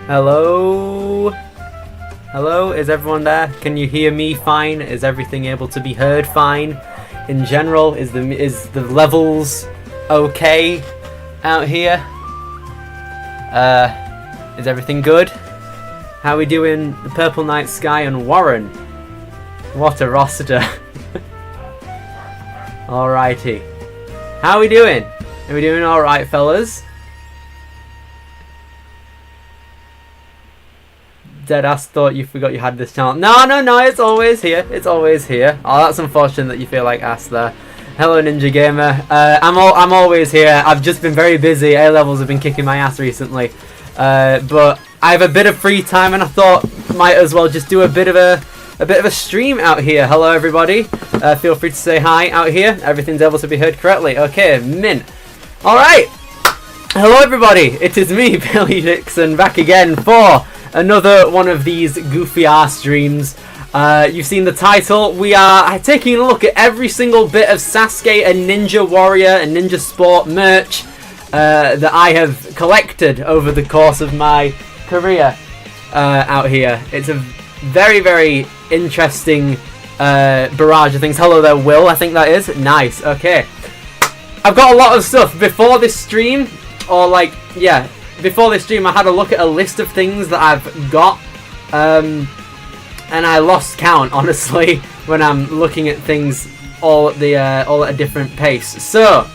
Hello? Hello? Is everyone there? Can you hear me fine? Is everything able to be heard fine? In general, is the levels okay out here? Is everything good? How are we doing? The Purple Night Sky and Warren. What a roster. Alrighty. How are we doing? Are we doing alright, fellas? Deadass thought you forgot you had this channel. No, it's always here. It's always here. Oh, that's unfortunate that you feel like ass there. Hello, Ninja Gamer. I'm always here. I've just been very busy. A-levels have been kicking my ass recently. But I have a bit of free time and I thought might as well just do a bit of a stream out here. Hello, everybody. Feel free to say hi out here. Everything's able to be heard correctly. Okay, mint. Alright. Hello, everybody. It is me, Billy Dixon, back again for another one of these goofy ass streams. You've seen the title. We are taking a look at every single bit of Sasuke and Ninja Warrior and Ninja Sport merch that I have collected over the course of my career out here. It's a very, very interesting barrage of things. Hello there, Will. I think that is. Nice. Okay. I've got a lot of stuff. Before this stream, before this stream, I had a look at a list of things that I've got, and I lost count, honestly, when I'm looking at things all at a different pace. So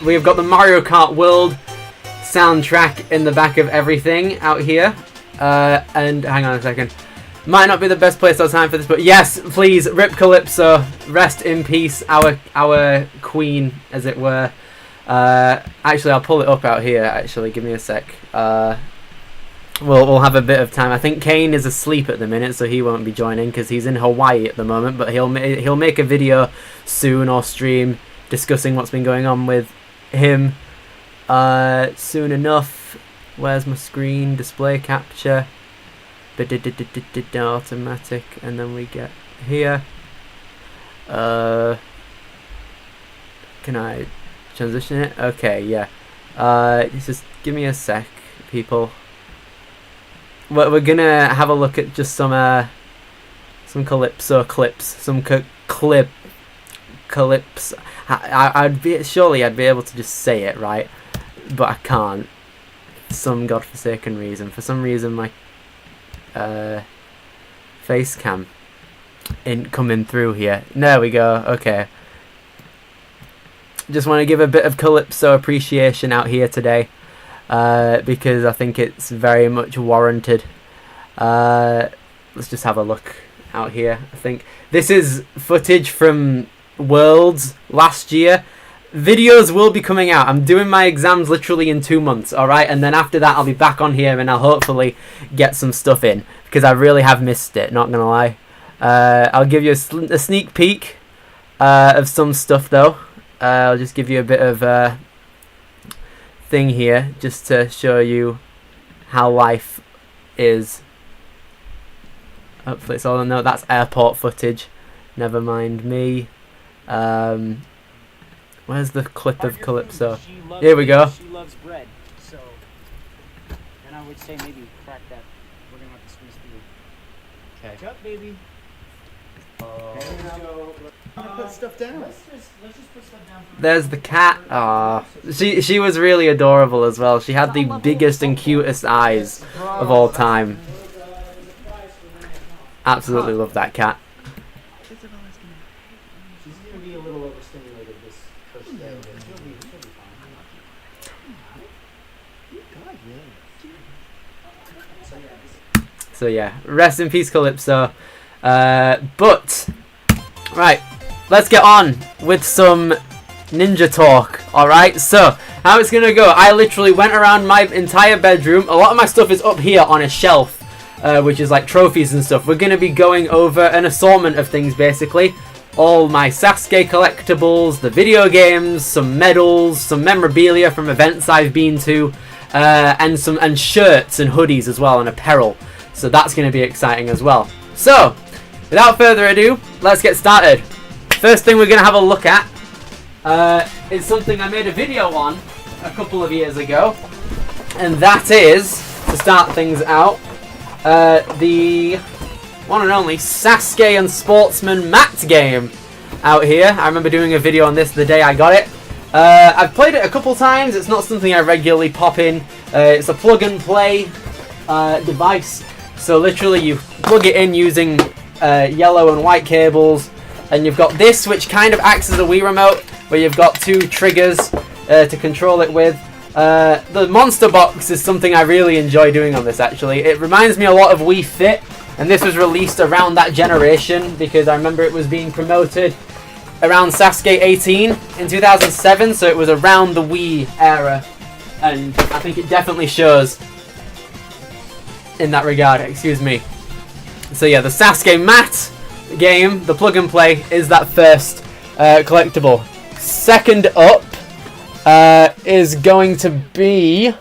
we've got the Mario Kart World soundtrack in the back of everything out here, and hang on a second. Might not be the best place or time for this, but yes, please, Rip Calypso, rest in peace, our queen, as it were. Actually, I'll pull it up out here. Actually, give me a sec. We'll have a bit of time. I think Kane is asleep at the minute, so he won't be joining because he's in Hawaii at the moment. But he'll make a video soon or stream discussing what's been going on with him soon enough. Where's my screen? Display capture. Automatic, and then we get here. Can I transition it? Okay, yeah. Just give me a sec, people. We're gonna have a look at just some Calypso clips, some clips. I'd be able to just say it right, but I can't. Some godforsaken reason. For some reason, my face cam ain't coming through here. There we go. Okay. Just want to give a bit of Calypso appreciation out here today, because I think it's very much warranted. Let's just have a look out here. I think this is footage from Worlds last year. Videos will be coming out. I'm doing my exams literally in 2 months, alright? And then after that, I'll be back on here and I'll hopefully get some stuff in, because I really have missed it, not gonna lie. I'll give you a sneak peek of some stuff, though. I'll just give you a bit of thing here, just to show you how life is. Hopefully it's all I know. That's airport footage. Never mind me. Where's the clip of Calypso? Here we go. She loves bread, so. And I would say maybe crack that. We're gonna have to squeeze through. Okay. Catch up, baby. Put stuff down. Let's just put stuff down. There's the cat. Ah, she was really adorable as well. She had the biggest and cutest eyes of all time. Absolutely love that cat. She's gonna be a little overstimulated this first day. She'll be fine. So yeah, rest in peace, Calypso. But right, let's get on with some ninja talk. Alright, so how it's gonna go, I literally went around my entire bedroom. A lot of my stuff is up here on a shelf, which is like trophies and stuff. We're gonna be going over an assortment of things, basically. All my Sasuke collectibles, the video games, some medals, some memorabilia from events I've been to, and shirts and hoodies as well, and apparel. So that's gonna be exciting as well. So without further ado, let's get started. First thing we're going to have a look at is something I made a video on a couple of years ago, and that is, to start things out, the one and only Sasuke and Sportsman Mat game out here. I remember doing a video on this the day I got it. I've played it a couple times. It's not something I regularly pop in. It's a plug and play device. So literally you plug it in using yellow and white cables, and you've got this which kind of acts as a Wii remote, where you've got 2 triggers to control it with. The monster box is something I really enjoy doing on this actually. It reminds me a lot of Wii Fit, and this was released around that generation because I remember it was being promoted around Sasuke 18 in 2007, so it was around the Wii era, and I think it definitely shows in that regard, excuse me. So yeah, the Sasuke Mat game, the plug and play, is that first collectible. Second up is going to be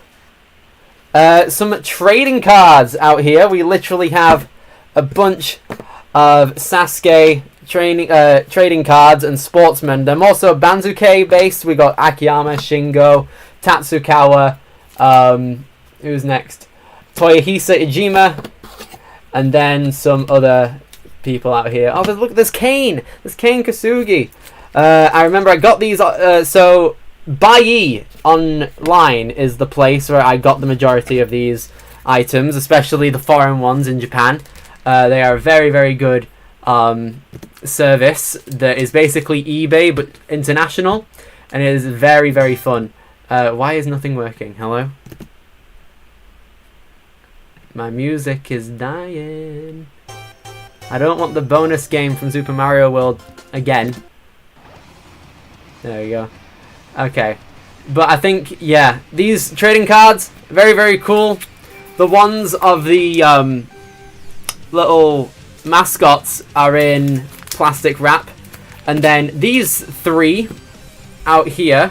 some trading cards out here. We literally have a bunch of Sasuke trading cards and sportsmen. They're also Banzuke based. We got Akiyama, Shingo, Tatsukawa, who's next? Toyohisa Ijima, and then some other people out here. Oh, look, there's Kane. There's Kane Kasugi. I remember I got these. So Buyee online is the place where I got the majority of these items, especially the foreign ones in Japan. They are a very, very good service that is basically eBay but international, and it is very, very fun. Why is nothing working? Hello? My music is dying. I don't want the bonus game from Super Mario World again. There we go. Okay. But I think, yeah, these trading cards, very, very cool. The ones of the little mascots are in plastic wrap. And then these 3 out here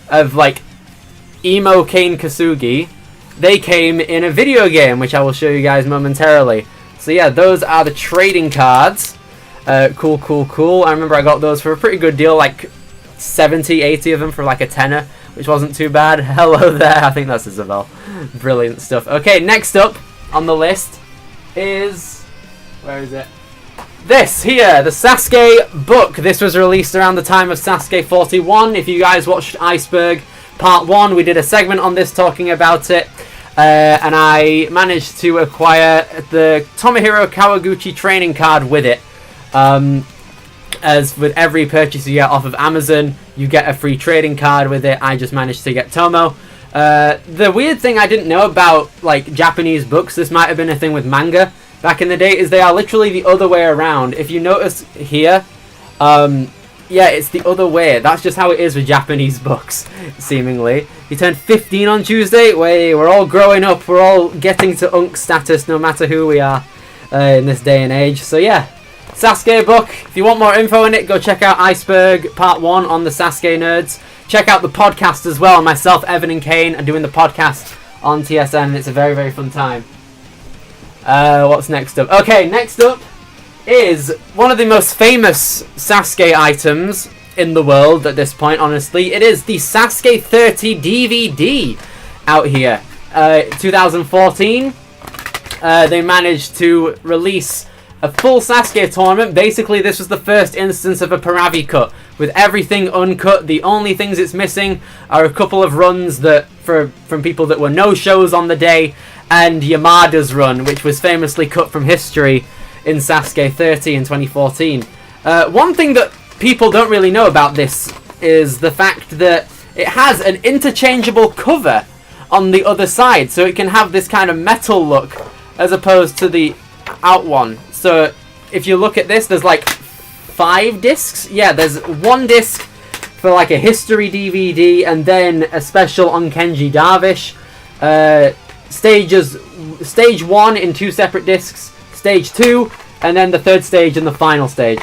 of, like, Emo Kane Kasugi, they came in a video game, which I will show you guys momentarily. So yeah, those are the trading cards. Cool, cool, cool. I remember I got those for a pretty good deal, like 70, 80 of them for like a tenner, which wasn't too bad. Hello there. I think that's Isabelle. Brilliant stuff. Okay, next up on the list is... where is it? This here, the Sasuke book. This was released around the time of Sasuke 41. If you guys watched Iceberg Part 1, we did a segment on this talking about it. And I managed to acquire the Tomohiro Kawaguchi training card with it. As with every purchase you get off of Amazon, you get a free trading card with it. I just managed to get Tomo. The weird thing I didn't know about like Japanese books, this might have been a thing with manga back in the day, is they are literally the other way around. If you notice here, yeah, it's the other way. That's just how it is with Japanese books, seemingly. You turned 15 on Tuesday? We're all growing up. We're all getting to Unk status, no matter who we are in this day and age. So yeah, Sasuke book. If you want more info on it, go check out Iceberg Part 1 on the Sasuke Nerds. Check out the podcast as well. Myself, Evan and Kane are doing the podcast on TSN. It's a very, very fun time. What's next up? Okay, next up is one of the most famous Sasuke items in the world at this point, honestly. It is the Sasuke 30 DVD out here. 2014, they managed to release a full Sasuke tournament. Basically, this was the first instance of a Paravi cut, with everything uncut. The only things it's missing are a couple of runs that from people that were no-shows on the day, and Yamada's run, which was famously cut from history in Sasuke 30 in 2014. One thing that people don't really know about this is the fact that it has an interchangeable cover on the other side, so it can have this kind of metal look as opposed to the out one. So if you look at this, there's like 5 discs. Yeah, there's 1 disc for like a history DVD, and then a special on Kenji Darvish. Stage 1 in 2 separate discs, stage 2, and then the 3rd stage and the final stage.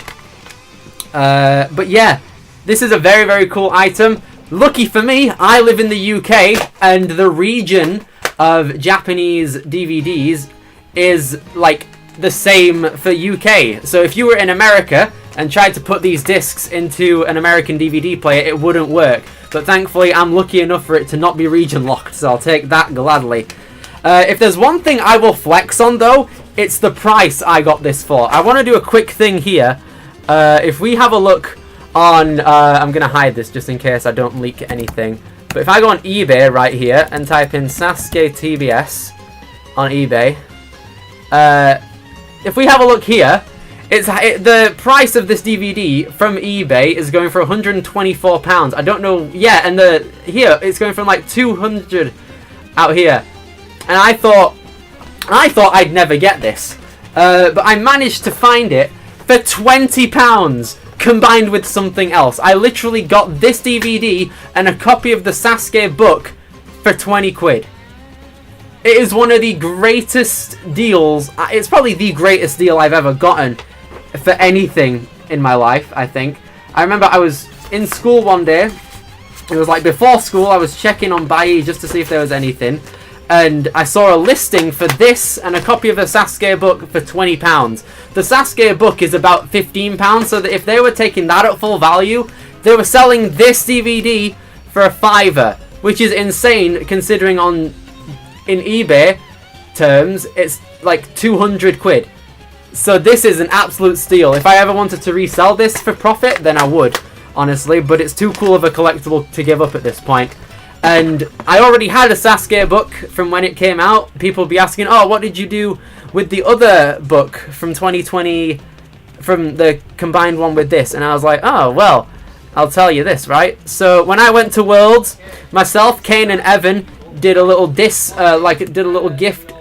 But yeah, this is a very, very cool item. Lucky for me, I live in the UK, and the region of Japanese DVDs is like the same for UK. So if you were in America and tried to put these discs into an American DVD player, it wouldn't work. But thankfully, I'm lucky enough for it to not be region locked, so I'll take that gladly. If there's one thing I will flex on, though, it's the price I got this for. I want to do a quick thing here. If we have a look on... I'm going to hide this just in case I don't leak anything. But if I go on eBay right here and type in Sasuke TBS on eBay, if we have a look here, the price of this DVD from eBay is going for £124. I don't know, yeah, and here it's going from like 200 out here, and I thought I'd never get this, but I managed to find it for £20. Combined with something else. I literally got this DVD and a copy of the Sasuke book for 20 quid. It is one of the greatest deals. It's probably the greatest deal I've ever gotten for anything in my life, I think. I remember I was in school one day. It was like before school. I was checking on Bayi just to see if there was anything. And I saw a listing for this and a copy of the Sasuke book for £20. The Sasuke book is about £15, so that if they were taking that at full value, they were selling this DVD for a £5, which is insane considering in eBay terms, it's like 200 quid. So this is an absolute steal. If I ever wanted to resell this for profit, then I would, honestly, but it's too cool of a collectible to give up at this point. And I already had a Sasuke book from when it came out. People would be asking, oh, what did you do with the other book from 2020, from the combined one with this? And I was like, oh, well, I'll tell you this, right? So when I went to Worlds, myself, Kane, and Evan did a little did a little gift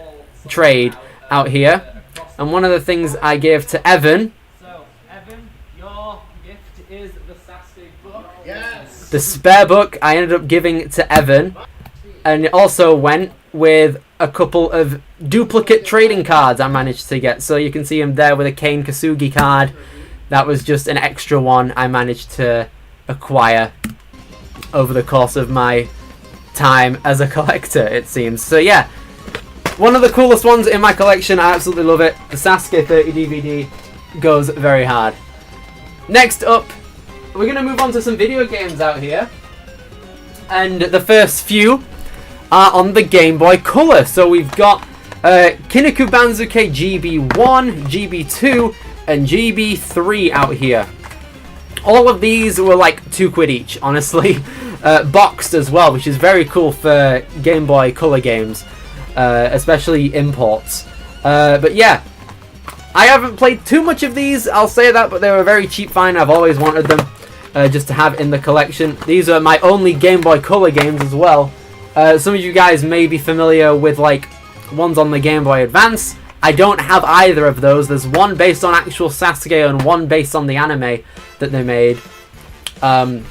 trade out here. And one of the things I gave to Evan... So, Evan, your gift is the Sasuke book. Yes! The spare book I ended up giving to Evan, and it also went with a couple of duplicate trading cards I managed to get. So you can see him there with a Kane Kasugi card. That was just an extra one I managed to acquire over the course of my time as a collector, it seems. So yeah, one of the coolest ones in my collection. I absolutely love it. The Sasuke 30 DVD goes very hard. Next up, we're going to move on to some video games out here. And the first few are on the Game Boy Color. So we've got Kinniku Banzuke GB1, GB2, and GB3 out here. All of these were like 2 quid each, honestly. Boxed as well, which is very cool for Game Boy Color games. Especially imports. But yeah, I haven't played too much of these, I'll say that, but they were a very cheap find. I've always wanted them. Just to have in the collection. These are my only Game Boy Color games as well. Some of you guys may be familiar with like ones on the Game Boy Advance. I don't have either of those. There's one based on actual Sasuke and one based on the anime that they made. And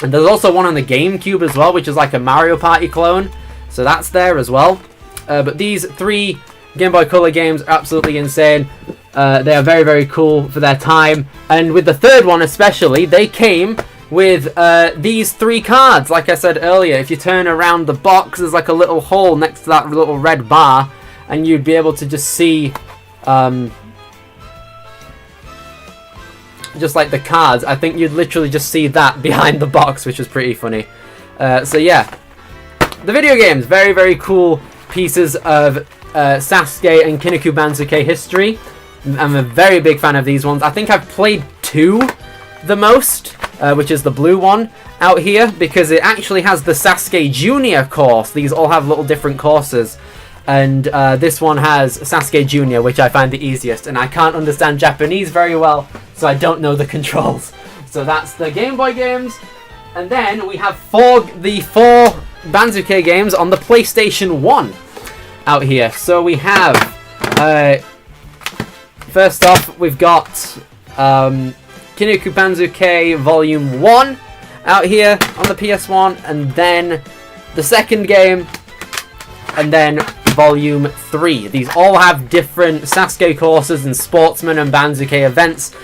there's also one on the GameCube as well, which is like a Mario Party clone. So that's there as well. But these 3 Game Boy Color games are absolutely insane. They are very, very cool for their time. And with the third one especially, they came with these 3 cards. Like I said earlier, if you turn around the box, there's like a little hole next to that little red bar. And you'd be able to just see just like the cards. I think you'd literally just see that behind the box, which was pretty funny. So yeah, the video games, very, very cool pieces of Sasuke and Kinniku Banzuke history. I'm a very big fan of these ones. I think I've played 2 the most, which is the blue one out here, because it actually has the Sasuke Junior course. These all have little different courses. And this one has Sasuke Junior, which I find the easiest. And I can't understand Japanese very well, so I don't know the controls. So that's the Game Boy games. And then we have the 4 Banzuke games on the PlayStation 1 out here. So we have... first off, we've got Kinniku Banzuke Volume 1 out here on the PS1, and then the second game, and then Volume 3. These all have different Sasuke courses and sportsman and Banzuke events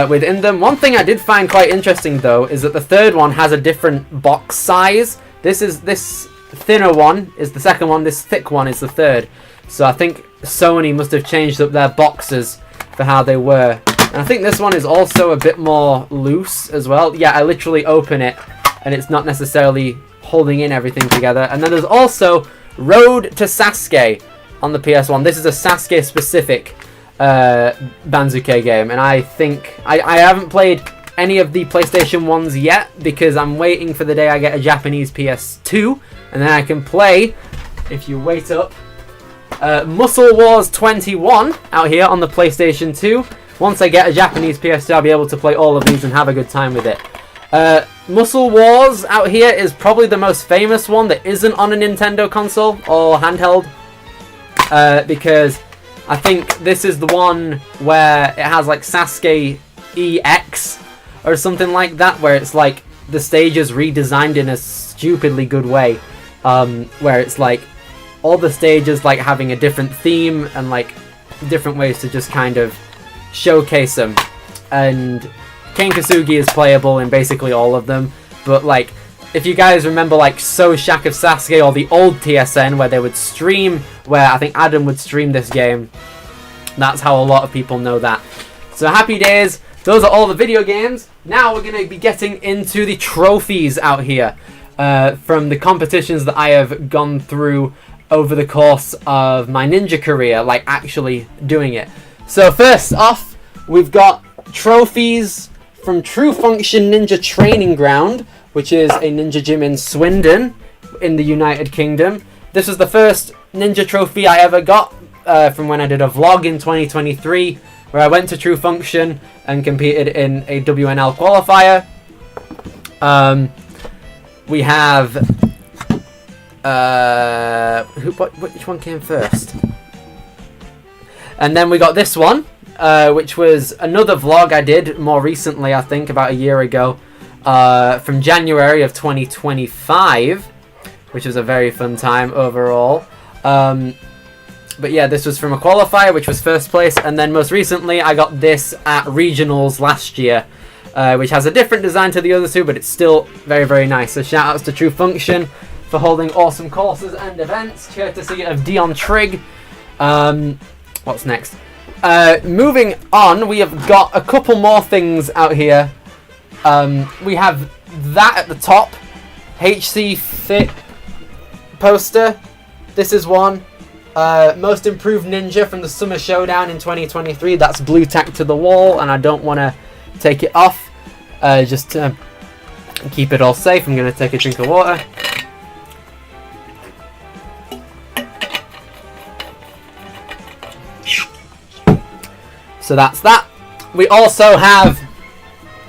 within them. One thing I did find quite interesting, though, is that the third one has a different box size. This thinner one is the second one, this thick one is the third. So I think Sony must have changed up their boxes for how they were. And I think this one is also a bit more loose as well. Yeah, I literally open it and it's not necessarily holding in everything together. And then there's also Road to Sasuke on the PS1. This is a Sasuke specific Banzuke game, and I think I haven't played any of the PlayStation 1s yet because I'm waiting for the day I get a Japanese PS2, and then I can play, if you wait up, Muscle Wars 21 out here on the PlayStation 2. Once I get a Japanese PS2, I'll be able to play all of these and have a good time with it. Muscle Wars out here is probably the most famous one that isn't on a Nintendo console or handheld, because I think this is the one where it has like Sasuke EX or something like that, where it's like the stage is redesigned in a stupidly good way, where it's like all the stages like having a different theme and like different ways to just kind of showcase them. And Ken Kasugi is playable in basically all of them, but like if you guys remember like So Shack of Sasuke or the old TSN where they would stream, where I think Adam would stream this game, that's how a lot of people know that. So happy days, those are all the video games. Now we're going to be getting into the trophies out here from the competitions that I have gone through over the course of my ninja career, like actually doing it. So first off, we've got trophies from True Function Ninja Training Ground, which is a ninja gym in Swindon in the United Kingdom. This was the first ninja trophy I ever got from when I did a vlog in 2023, where I went to True Function and competed in a WNL qualifier. We have which one came first? And then we got this one, which was another vlog I did more recently, I think about a year ago, from January of 2025, which was a very fun time overall. But yeah, this was from a qualifier, which was first place, and then most recently I got this at regionals last year, which has a different design to the other two, but it's still very, very nice. So shout outs to True Function for holding awesome courses and events, courtesy of Dion Trigg. What's next? Moving on, we have got a couple more things out here. We have that at the top, HC Fit poster. This is one. Most Improved Ninja from the Summer Showdown in 2023. That's blue tacked to the wall, and I don't want to take it off. Just to keep it all safe, I'm going to take a drink of water. So that's that. We also have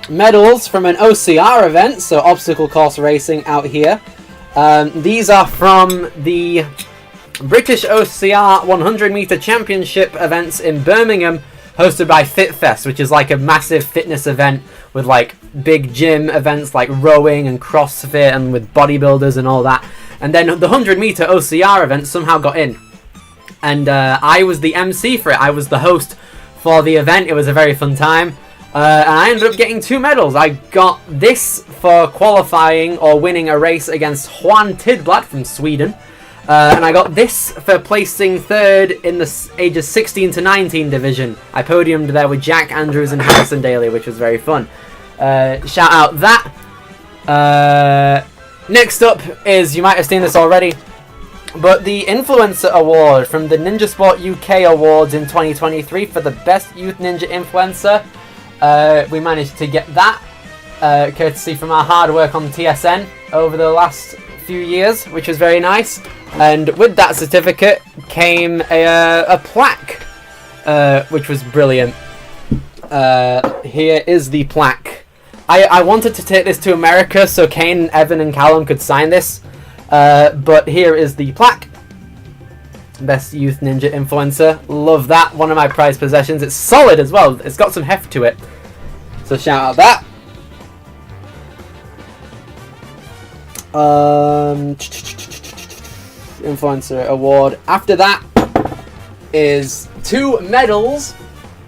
medals from an OCR event, so obstacle course racing out here. These are from the British OCR 100 meter championship events in Birmingham, hosted by FitFest, which is like a massive fitness event with like big gym events like rowing and CrossFit and with bodybuilders and all that. And then the 100 meter OCR event somehow got in, and I was the MC for it. I was the host for the event. It was a very fun time, and I ended up getting 2 medals. I got this for qualifying or winning a race against Juan Tidblad from Sweden, and I got this for placing 3rd in the ages 16 to 19 division. I podiumed there with Jack Andrews and Harrison Daly, which was very fun. Shout out that. Next up is, you might have seen this already, but the Influencer Award from the Ninja Sport UK Awards in 2023 for the Best Youth Ninja Influencer. We managed to get that, courtesy from our hard work on TSN over the last few years, which was very nice. And with that certificate came a plaque, which was brilliant. Here is the plaque. I wanted to take this to America so Kane, Evan and Callum could sign this. But here is the plaque. Best Youth Ninja Influencer. Love that. One of my prized possessions. It's solid as well. It's got some heft to it. So shout out that. Influencer Award. After that is 2 medals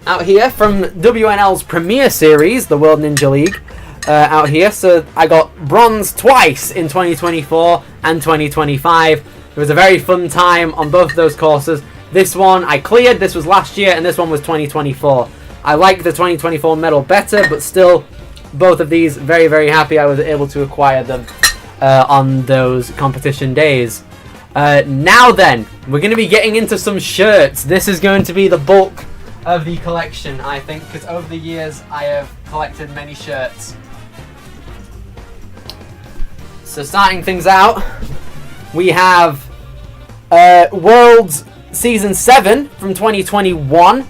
out here from WNL's Premier Series, the World Ninja League. Out here, so I got bronze twice in 2024 and 2025. It was a very fun time on both of those courses. This one I cleared, this was last year, and this one was 2024. I like the 2024 medal better, but still, both of these, very, very happy I was able to acquire them on those competition days. Now then, we're going to be getting into some shirts. This is going to be the bulk of the collection, I think, because over the years I have collected many shirts. So starting things out, we have Worlds Season 7 from 2021,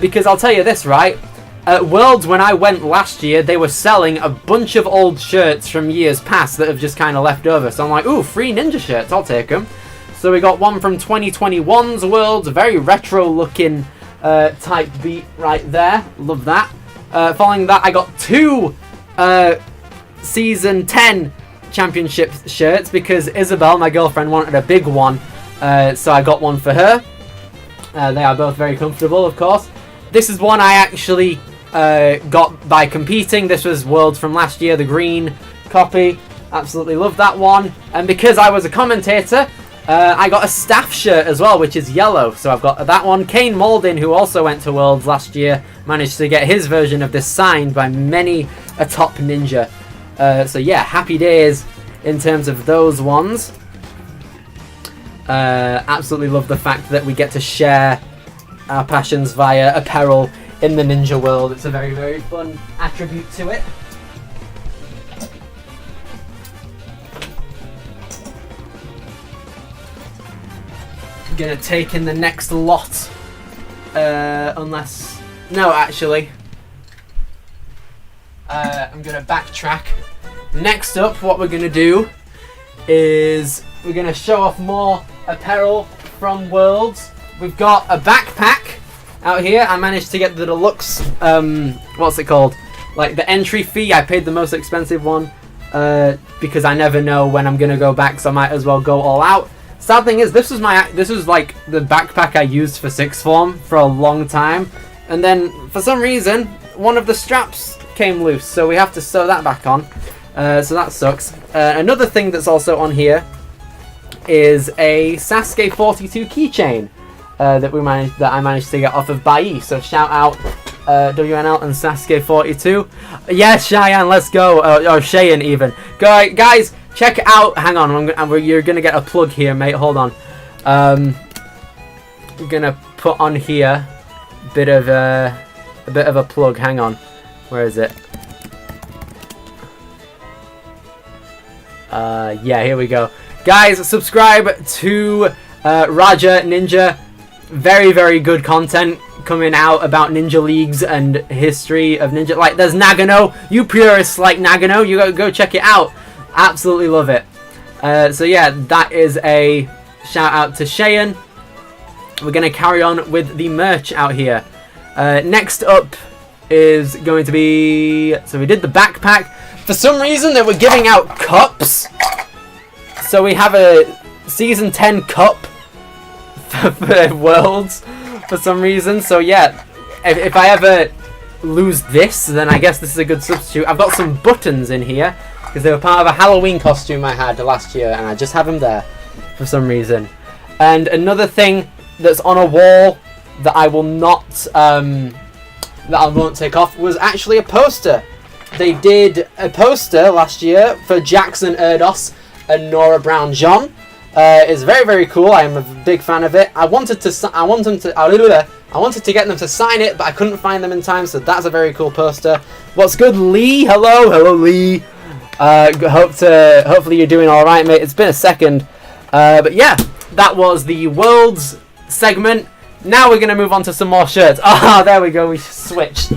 because I'll tell you this, right? At Worlds, when I went last year, they were selling a bunch of old shirts from years past that have just kind of left over. So I'm like, ooh, free ninja shirts, I'll take them. So we got one from 2021's Worlds, a very retro-looking type beat right there. Love that. Following that, I got two Season 10 Championship shirts because Isabelle, my girlfriend, wanted a big one. So I got one for her. They are both very comfortable, of course. This is one I actually got by competing. This was Worlds from last year, the green copy. Absolutely love that one. And because I was a commentator, I got a staff shirt as well, which is yellow. So I've got that one. Kane Maldin, who also went to Worlds last year, managed to get his version of this signed by many a top ninja. So yeah, happy days in terms of those ones. Absolutely love the fact that we get to share our passions via apparel in the ninja world. It's a very, very fun attribute to it. I'm gonna take in the next lot. Unless... No, actually. I'm gonna backtrack. Next up, what we're gonna do is we're gonna show off more apparel from Worlds. We've got a backpack out here. I managed to get the deluxe, what's it called? Like the entry fee. I paid the most expensive one because I never know when I'm gonna go back, so I might as well go all out. Sad thing is, this was like the backpack I used for sixth form for a long time, and then for some reason one of the straps came loose, so we have to sew that back on. So that sucks. Another thing that's also on here is a Sasuke 42 keychain that I managed to get off of Bai. So shout out WNL and Sasuke 42. Yes, Cheyenne, let's go. Or Cheyenne even. Guys, check it out. Hang on, you're gonna get a plug here, mate. Hold on. I'm gonna put on here a bit of a plug. Hang on. Where is it? Yeah, here we go. Guys, subscribe to Raja Ninja. Very, very good content coming out about ninja leagues and history of ninja. Like, there's Nagano. You purists like Nagano, you gotta go check it out. Absolutely love it. So yeah, that is a shout out to Cheyenne. We're gonna carry on with the merch out here. Next up is going to be... So we did the backpack. For some reason, they were giving out cups. So we have a Season 10 cup for Worlds for some reason. So yeah, if I ever lose this, then I guess this is a good substitute. I've got some buttons in here because they were part of a Halloween costume I had last year, and I just have them there for some reason. And another thing that's on a wall that I will not... that I won't take off was actually a poster. They did a poster last year for Jackson Erdos and Nora Brown-John. It's very, very cool. I am a big fan of it. I wanted to get them to sign it, but I couldn't find them in time, so that's a very cool poster. What's good, Lee? Hello, Lee. Hopefully you're doing all right, mate. It's been a second, but yeah, that was the Worlds segment. Now we're gonna move on to some more shirts. Ah, there we go. We switched.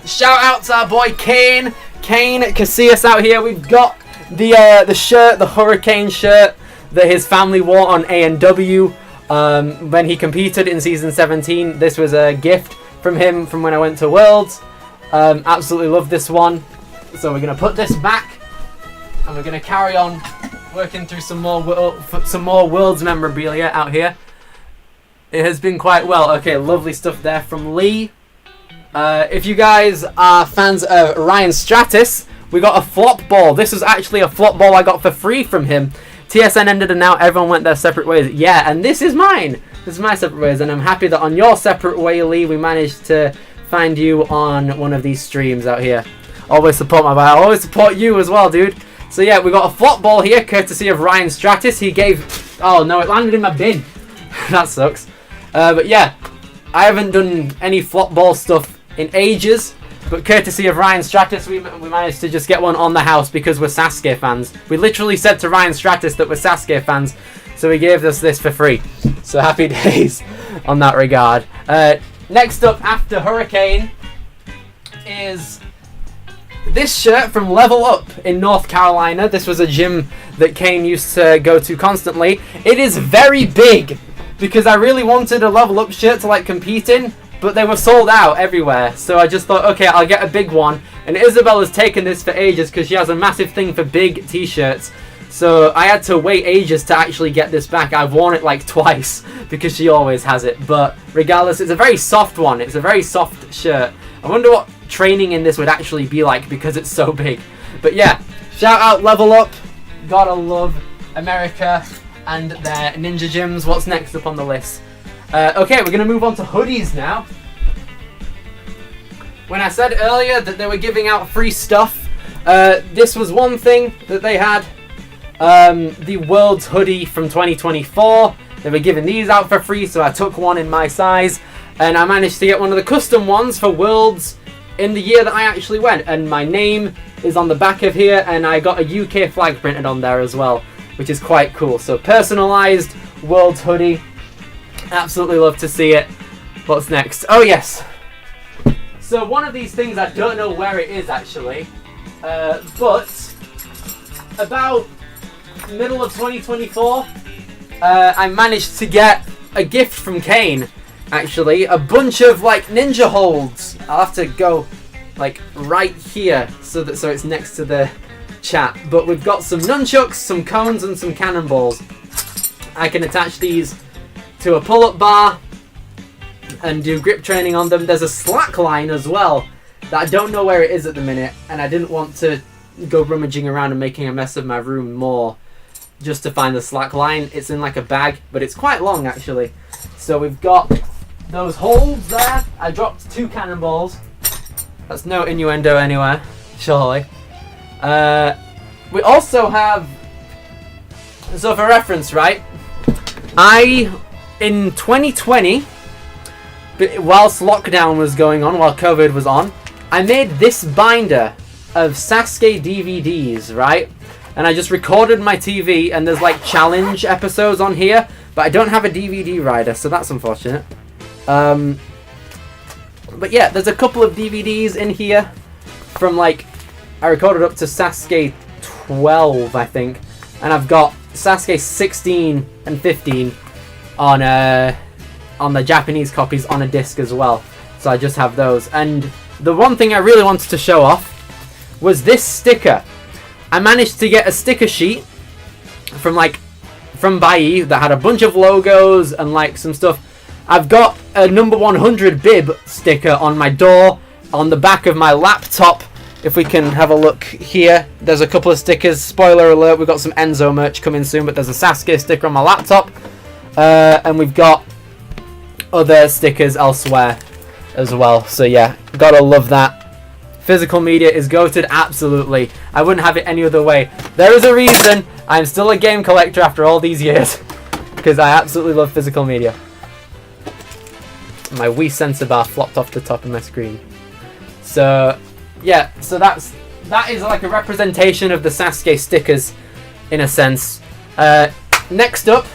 Shout out to our boy Kane Casillas out here. We've got the shirt, the Hurricane shirt that his family wore on A&W when he competed in Season 17. This was a gift from him from when I went to Worlds. Absolutely love this one. So we're gonna put this back, and we're gonna carry on working through some more Worlds memorabilia out here. It has been quite well. Okay, lovely stuff there from Lee. If you guys are fans of Ryan Stratis, we got a flop ball. This was actually a flop ball I got for free from him. TSN ended and now everyone went their separate ways. Yeah, and this is mine. This is my separate ways, and I'm happy that on your separate way, Lee, we managed to find you on one of these streams out here. Always support my vibe. I'll always support you as well, dude. So yeah, we got a flop ball here, courtesy of Ryan Stratis. He gave... Oh no, it landed in my bin. That sucks. But yeah, I haven't done any flop ball stuff in ages. But courtesy of Ryan Stratis, we managed to just get one on the house because we're Sasuke fans. We literally said to Ryan Stratis that we're Sasuke fans, so he gave us this for free. So happy days on that regard. Next up after Hurricane is this shirt from Level Up in North Carolina. This was a gym that Kane used to go to constantly. It is very big because I really wanted a Level Up shirt to like compete in, but they were sold out everywhere. So I just thought, okay, I'll get a big one. And Isabelle has taken this for ages because she has a massive thing for big t-shirts. So I had to wait ages to actually get this back. I've worn it like twice because she always has it. But regardless, it's a very soft one. It's a very soft shirt. I wonder what training in this would actually be like because it's so big. But yeah, shout out Level Up. Gotta love America and their ninja gyms. What's next up on the list? Okay, we're going to move on to hoodies now. When I said earlier that they were giving out free stuff, this was one thing that they had. The World's hoodie from 2024. They were giving these out for free, so I took one in my size. And I managed to get one of the custom ones for Worlds in the year that I actually went. And my name is on the back of here, and I got a UK flag printed on there as well, which is quite cool. So personalised Worlds hoodie. Absolutely love to see it. What's next? Oh yes. So one of these things, I don't know where it is actually, but about middle of 2024, I managed to get a gift from Kane. Actually, a bunch of like ninja holds. I'll have to go like right here so it's next to the chat. But we've got some nunchucks, some cones, and some cannonballs. I can attach these to a pull-up bar and do grip training on them. There's a slack line as well that I don't know where it is at the minute, and I didn't want to go rummaging around and making a mess of my room more just to find the slack line. It's in like a bag, but it's quite long actually. So we've got those holds there. I dropped 2 cannonballs. That's no innuendo anywhere, surely. We also have, so for reference, right, in 2020, whilst lockdown was going on, while COVID was on, I made this binder of Sasuke DVDs, right? And I just recorded my TV, and there's like challenge episodes on here, but I don't have a DVD rider, so that's unfortunate. But yeah, there's a couple of DVDs in here from like, I recorded up to Sasuke 12, I think, and I've got Sasuke 16 and 15 on the Japanese copies on a disc as well. So I just have those. And the one thing I really wanted to show off was this sticker. I managed to get a sticker sheet from Bai that had a bunch of logos and like some stuff. I've got a number 100 bib sticker on my door, on the back of my laptop. If we can have a look here, there's a couple of stickers. Spoiler alert, we've got some Enzo merch coming soon, but there's a Sasuke sticker on my laptop. And we've got other stickers elsewhere as well. So yeah, gotta love that. Physical media is goated, absolutely. I wouldn't have it any other way. There is a reason I'm still a game collector after all these years, because I absolutely love physical media. My Wii sensor bar flopped off the top of my screen. So yeah, so that is like a representation of the Sasuke stickers in a sense. Next up,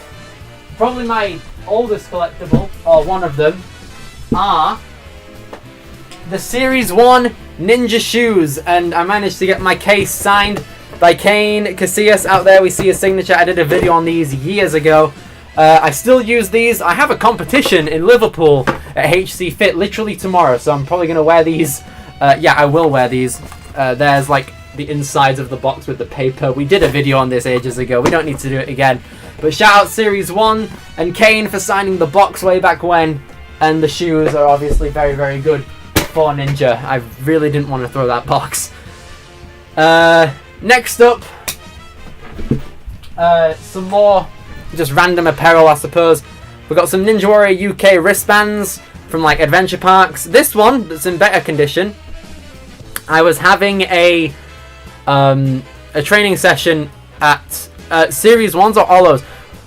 probably my oldest collectible, or one of them, are the Series 1 Ninja shoes, and I managed to get my case signed by Kane Casillas. Out there we see his signature. I did a video on these years ago. I still use these. I have a competition in Liverpool at HC Fit literally tomorrow, so I'm probably going to wear these. Yeah, I will wear these. There's like the insides of the box with the paper. We did a video on this ages ago. We don't need to do it again. But shout out Series 1 and Kane for signing the box way back when. And the shoes are obviously very, very good for Ninja. I really didn't want to throw that box. Next up, some more just random apparel, I suppose. We've got some Ninja Warrior UK wristbands from like adventure parks. This one that's in better condition. I was having a a training session at Series 1s or Olos.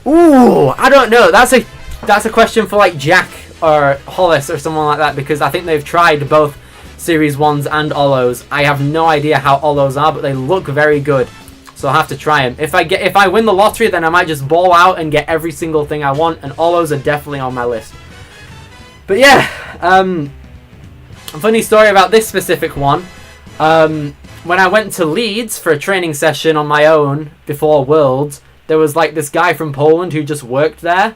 Ooh, I don't know. That's a question for like Jack or Hollis or someone like that, because I think they've tried both Series 1s and Olos. I have no idea how Olos are, but they look very good. So I'll have to try them. If I win the lottery, then I might just ball out and get every single thing I want, and Olos are definitely on my list. But yeah, a funny story about this specific one. When I went to Leeds for a training session on my own before Worlds, there was like this guy from Poland who just worked there.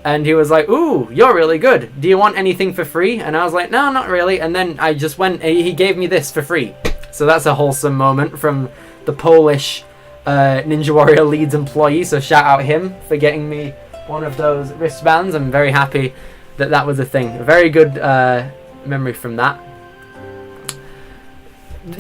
And he was like, ooh, you're really good. Do you want anything for free? And I was like, no, not really. And then I just went, he gave me this for free. So that's a wholesome moment from the Polish Ninja Warrior Leeds employee. So shout out him for getting me one of those wristbands. I'm very happy that that was a thing. A very good memory from that.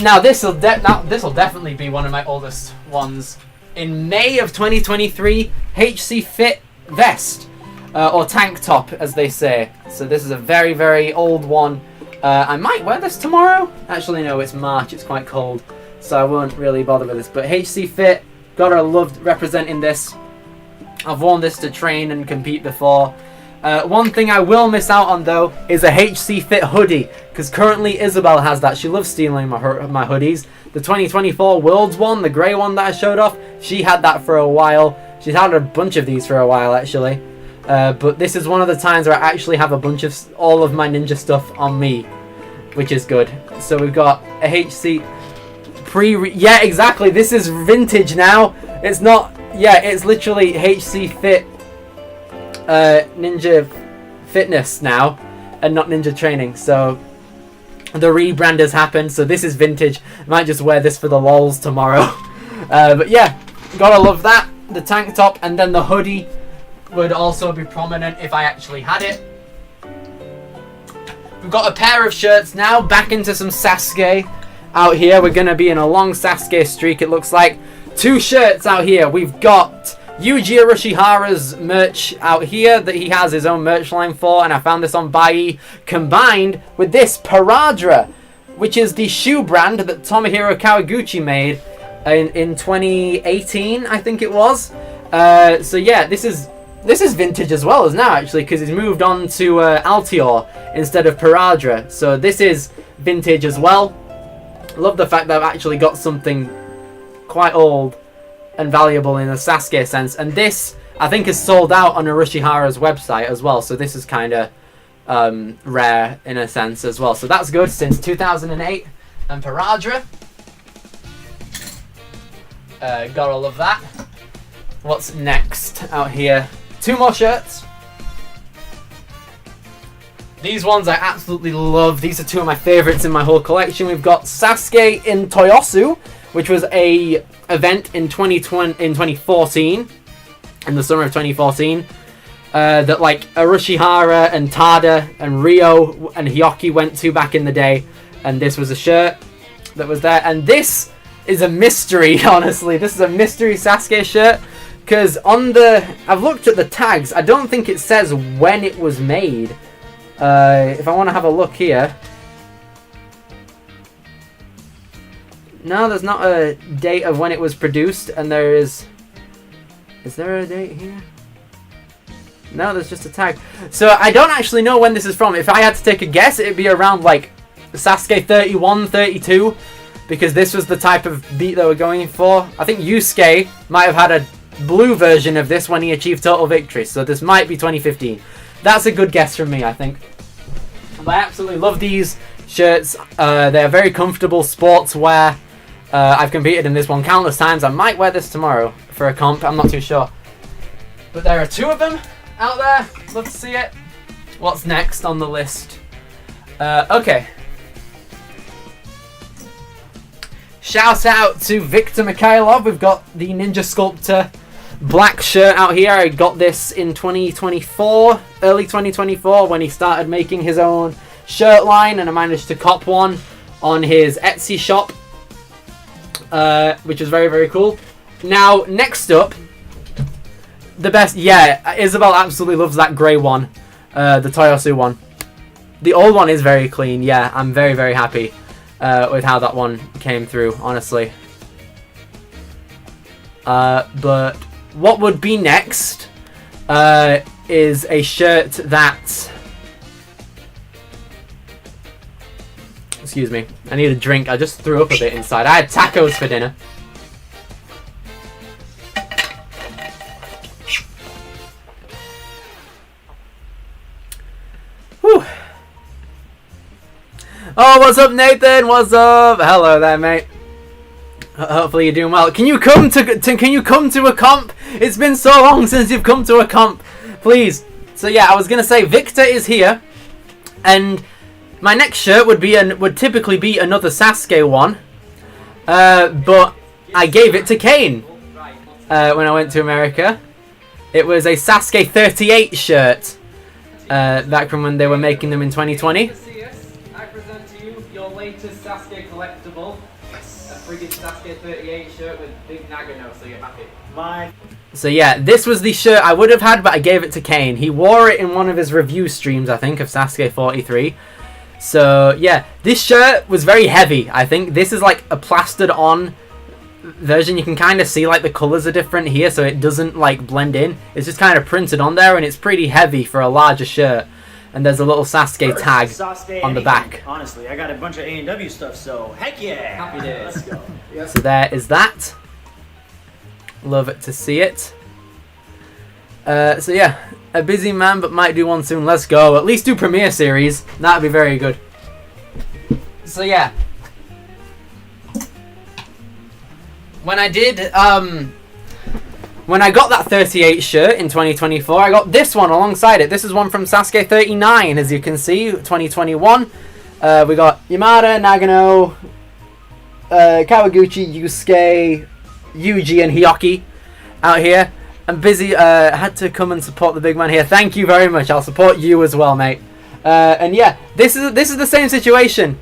Now this will definitely be one of my oldest ones. In May of 2023, HC Fit vest. Or tank top, as they say. So this is a very, very old one. I might wear this tomorrow. Actually, no, it's March. It's quite cold. So I won't really bother with this. But HC Fit, gotta love representing this. I've worn this to train and compete before. One thing I will miss out on, though, is a HC Fit hoodie. Because currently Isabelle has that. She loves stealing my hoodies. The 2024 Worlds one, the grey one that I showed off, she had that for a while. She's had a bunch of these for a while, actually. But this is one of the times where I actually have a bunch of all of my ninja stuff on me, which is good. So we've got a HC yeah, exactly. This is vintage now. It's not. Yeah, it's literally HC Fit Ninja Fitness now, and not Ninja Training. So the rebrand has happened. So this is vintage. I might just wear this for the lols tomorrow. But yeah, gotta love that. The tank top and then the hoodie would also be prominent if I actually had it. We've got a pair of shirts now, back into some Sasuke out here. We're going to be in a long Sasuke streak, it looks like. 2 shirts out here. We've got Yuji Arashihara's merch out here that he has his own merch line for, and I found this on Bai, combined with this Paradra, which is the shoe brand that Tomohiro Kawaguchi made in 2018, I think it was. So yeah, this is vintage as well as now, actually, because he's moved on to Altior instead of Paradra. So this is vintage as well. Love the fact that I've actually got something quite old and valuable in a Sasuke sense. And this, I think, is sold out on Arashihara's website as well. So this is kind of rare in a sense as well. So that's good, since 2008 and Paradra. Gotta love that. What's next out here? 2 more shirts. These ones I absolutely love. These are 2 of my favorites in my whole collection. We've got Sasuke in Toyosu, which was a event in 2014, in the summer of 2014, that like Arashihara and Tada and Ryo and Hyoki went to back in the day. And this was a shirt that was there. And this is a mystery, honestly. This is a mystery Sasuke shirt. Because I've looked at the tags, I don't think it says when it was made. If I want to have a look here. No, there's not a date of when it was produced, and there is there a date here? No, there's just a tag. So I don't actually know when this is from. If I had to take a guess, it'd be around like Sasuke 31, 32, because this was the type of beat they were going for. I think Yusuke might have had a blue version of this when he achieved total victory, so this might be 2015. That's a good guess from me, I think. But I absolutely love these shirts. They're very comfortable sports wear. I've competed in this one countless times. I might wear this tomorrow for a comp, I'm not too sure. But there are 2 of them out there. Love to see it. What's next on the list? Okay. Shout out to Victor Mikhailov. We've got the Ninja Sculptor black shirt out here. I got this in 2024, early 2024, when he started making his own shirt line, and I managed to cop one on his Etsy shop, which is very, very cool. Now, next up, the best. Yeah, Isabelle absolutely loves that grey one, the Toyosu one. The old one is very clean. Yeah, I'm very, very happy with how that one came through, honestly. But what would be next is a shirt that... Excuse me. I need a drink. I just threw up a bit inside. I had tacos for dinner. Whew. Oh, what's up, Nathan? What's up? Hello there, mate. Hopefully you're doing well. Can you come to a comp? It's been so long since you've come to a comp. Please. So yeah, I was gonna say Victor is here, and my next shirt would typically be another Sasuke one, but I gave it to Kane when I went to America. It was a Sasuke 38 shirt back from when they were making them in 2020. I present to you your latest Sasuke collectible. A friggin' Sasuke 38 shirt with big Nagano, so you're happy. So yeah, this was the shirt I would have had, but I gave it to Kane. He wore it in one of his review streams, I think, of Sasuke 43. So yeah, this shirt was very heavy. I think this is like a plastered on version. You can kind of see like the colors are different here, so it doesn't like blend in. It's just kind of printed on there, and it's pretty heavy for a larger shirt. And there's a little Sasuke tag Sasuke on the back. Honestly, I got a bunch of A&W stuff, so heck yeah! Happy days. Let's go. Yep. So there is that. Love it to see it. So yeah, a busy man, but might do one soon. Let's go. At least do Premiere Series. That'd be very good. So yeah. When I did, when I got that 38 shirt in 2024, I got this one alongside it. This is one from Sasuke 39, as you can see, 2021. We got Yamada, Nagano, Kawaguchi, Yusuke, Yuji, and Hyoki out here. I'm busy. Had to come and support the big man here. Thank you very much. I'll support you as well, mate. And yeah, this is the same situation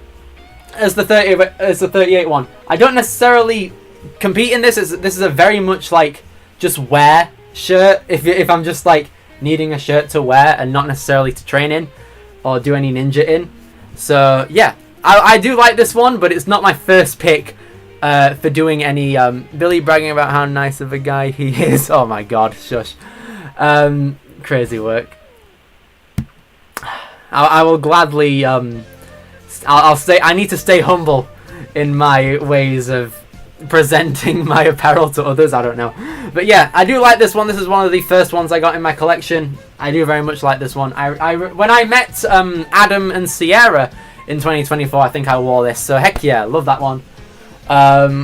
as the 38 one. I don't necessarily compete in this. This is a very much like just wear shirt. If I'm just like needing a shirt to wear and not necessarily to train in or do any ninja in. So yeah, I do like this one, but it's not my first pick for doing any Billy bragging about how nice of a guy he is. Oh my god, shush. Crazy work. I will gladly I'll stay. I need to stay humble in my ways of presenting my apparel to others. I don't know, but yeah, I do like this one. This is one of the first ones I got in my collection. I do very much like this one. When I met Adam and Sierra in 2024, I think I wore this. So heck yeah, love that one.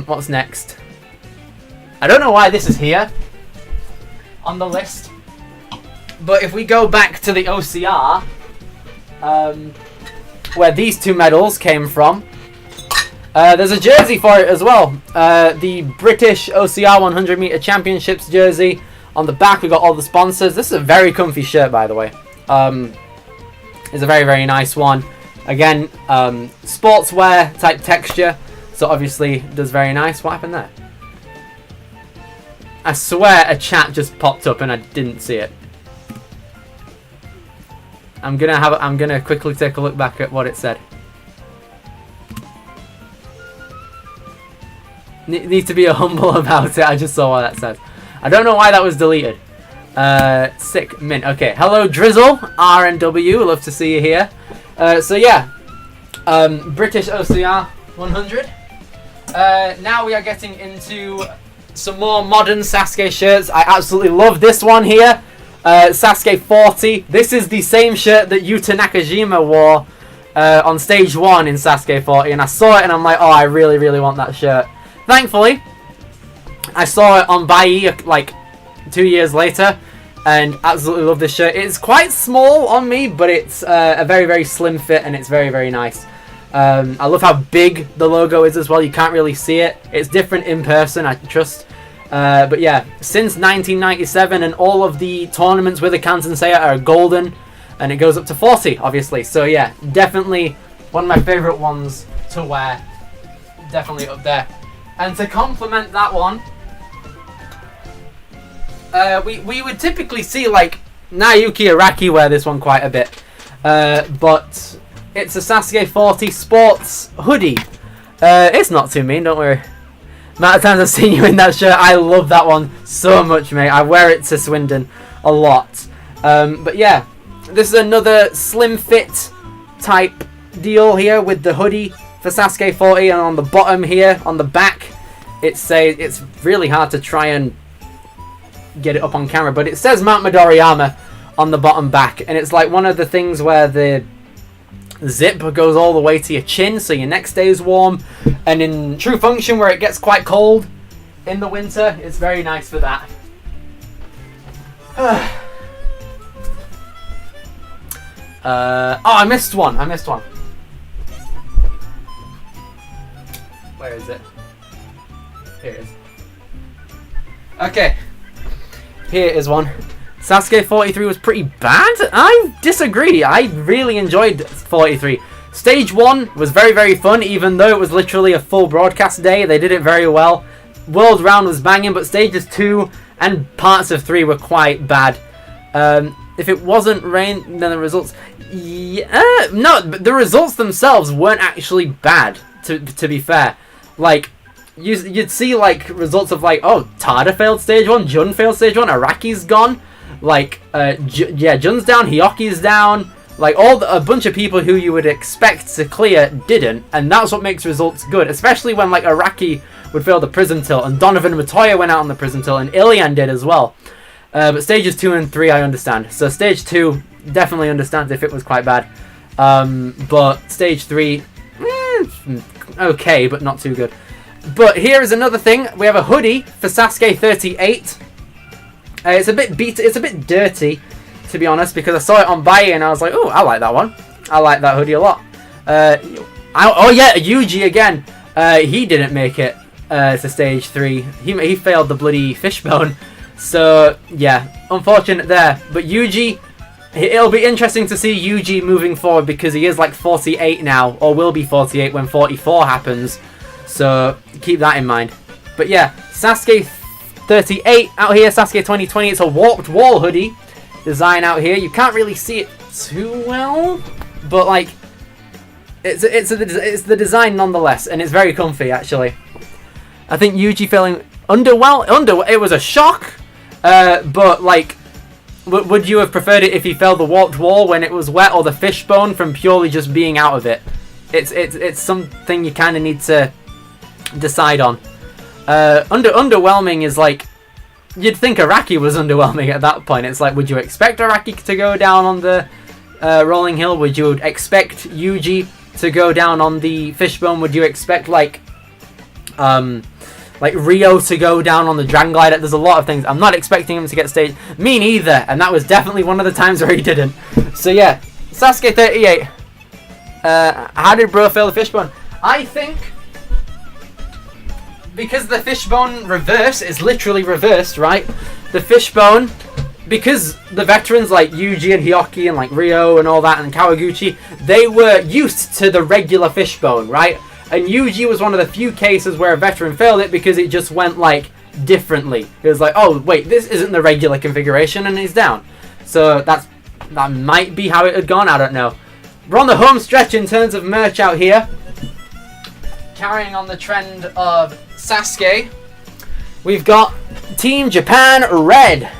What's next? I don't know why this is here on the list, but if we go back to the OCR, where these two medals came from, there's a jersey for it as well. The British OCR 100 meter championships jersey. On the back we got all the sponsors. This is a very comfy shirt, by the way. It's a very, very nice one. Again, sportswear type texture, so obviously does very nice. What happened there? I swear a chat just popped up and I didn't see it. I'm gonna quickly take a look back at what it said. Need to be humble about it. I just saw what that said. I don't know why that was deleted. Sick mint. Okay, hello Drizzle R&W. Love to see you here. So yeah, British OCR 100. Now we are getting into some more modern Sasuke shirts. I absolutely love this one here. Sasuke 40. This is the same shirt that Yuta Nakajima wore on stage 1 in Sasuke 40, and I saw it and I'm like, oh, I really, really want that shirt. Thankfully, I saw it on Bai like 2 years later, and absolutely love this shirt. It's quite small on me, but it's a very, very slim fit, and it's very, very nice. I love how big the logo is as well. You can't really see it. It's different in person, I trust. But yeah, since 1997, and all of the tournaments with the Kanzen Seiya are golden, and it goes up to 40, obviously. So yeah, definitely one of my favourite ones to wear. Definitely up there. And to complement that one, we would typically see like Naoki Araki wear this one quite a bit, but it's a Sasuke 40 sports hoodie. It's not too mean, don't worry. Amount of times I've seen you in that shirt. I love that one so much, mate. I wear it to Swindon a lot. But yeah, this is another slim fit type deal here with the hoodie for Sasuke 40, and on the bottom here, on the back, it's really hard to try and get it up on camera, but it says Mount Midoriyama on the bottom back, and it's like one of the things where the zip goes all the way to your chin so your neck stays warm, and in true function where it gets quite cold in the winter, it's very nice for that. Oh, I missed one. Where is it? Here it is. Okay. Here is one. Sasuke 43 was pretty bad? I disagree. I really enjoyed 43. Stage 1 was very, very fun, even though it was literally a full broadcast day. They did it very well. World round was banging, but stages 2 and parts of 3 were quite bad. If it wasn't rain, then the results... Yeah, no, but the results themselves weren't actually bad, to be fair. Like, you'd see, like, results of, like, oh, Tada failed stage 1, Jun failed stage 1, Araki's gone. Like, Jun's down, Hyoki's down. Like, a bunch of people who you would expect to clear didn't. And that's what makes results good. Especially when, like, Araki would fail the Prism Tilt. And Donovan Matoya went out on the Prism Tilt. And Ilian did as well. But stages 2 and 3, I understand. So stage 2, definitely understands if it was quite bad. But stage 3, okay, but not too good. But here is another thing. We have a hoodie for Sasuke 38. It's a bit it's a bit dirty, to be honest, because I saw it on Bai and I was like, oh, I like that one. I like that hoodie a lot. Oh yeah, Yuji again. He didn't make it to stage 3. He failed the bloody fishbone. So yeah, unfortunate there. But Yuji, it'll be interesting to see Yuji moving forward because he is like 48 now, or will be 48 when 44 happens. So keep that in mind. But yeah, Sasuke 38 out here, Sasuke 2020. It's a warped wall hoodie design out here. You can't really see it too well, but like it's the design nonetheless, and it's very comfy actually. I think Yuji feeling it was a shock, but like, would you have preferred it if he fell the warped wall when it was wet, or the fishbone from purely just being out of it? It's something you kind of need to decide on. Underwhelming is like, you'd think Araki was underwhelming at that point. It's like, would you expect Araki to go down on the rolling hill? Would you expect Yuji to go down on the fishbone? Would you expect like Rio to go down on the Dragon Glider? There's a lot of things. I'm not expecting him to get stage. Me neither, and that was definitely one of the times where he didn't. So yeah, Sasuke 38. How did bro fail the fishbone? I think because the fishbone reverse is literally reversed, right? The fishbone, because the veterans like Yuji and Hyoki and like Rio and all that and Kawaguchi, they were used to the regular fishbone, right? And Yuji was one of the few cases where a veteran failed it because it just went like differently. It was like, oh wait, this isn't the regular configuration, and he's down. So that might be how it had gone, I don't know. We're on the home stretch in terms of merch out here. Carrying on the trend of Sasuke, we've got Team Japan Red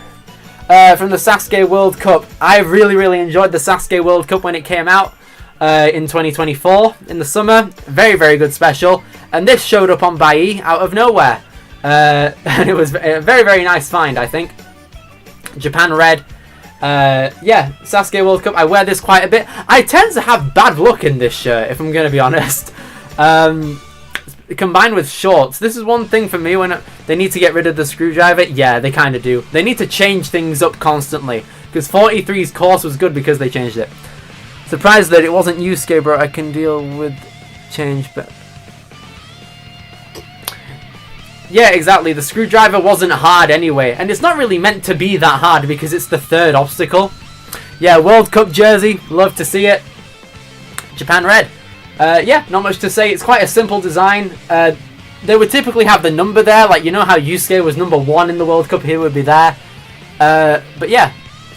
from the Sasuke World Cup. I really enjoyed the Sasuke World Cup when it came out in 2024 in the summer. Very good special, and this showed up on Bai out of nowhere, and it was a very nice find, I think. Japan Red. Yeah, Sasuke World Cup. I wear this quite a bit. I tend to have bad luck in this shirt, if I'm going to be honest. Combined with shorts, this is one thing for me when they need to get rid of the screwdriver. Yeah, they kind of do. They need to change things up constantly, because 43's course was good because they changed it. Surprised that it wasn't Yusuke, bro. I can deal with change, but yeah, exactly. The screwdriver wasn't hard anyway, and it's not really meant to be that hard because it's the third obstacle. Yeah, World Cup jersey, love to see it. Japan Red. Yeah, not much to say. It's quite a simple design. They would typically have the number there, like you know how Yusuke was number 1 in the World Cup, he would be there. But yeah,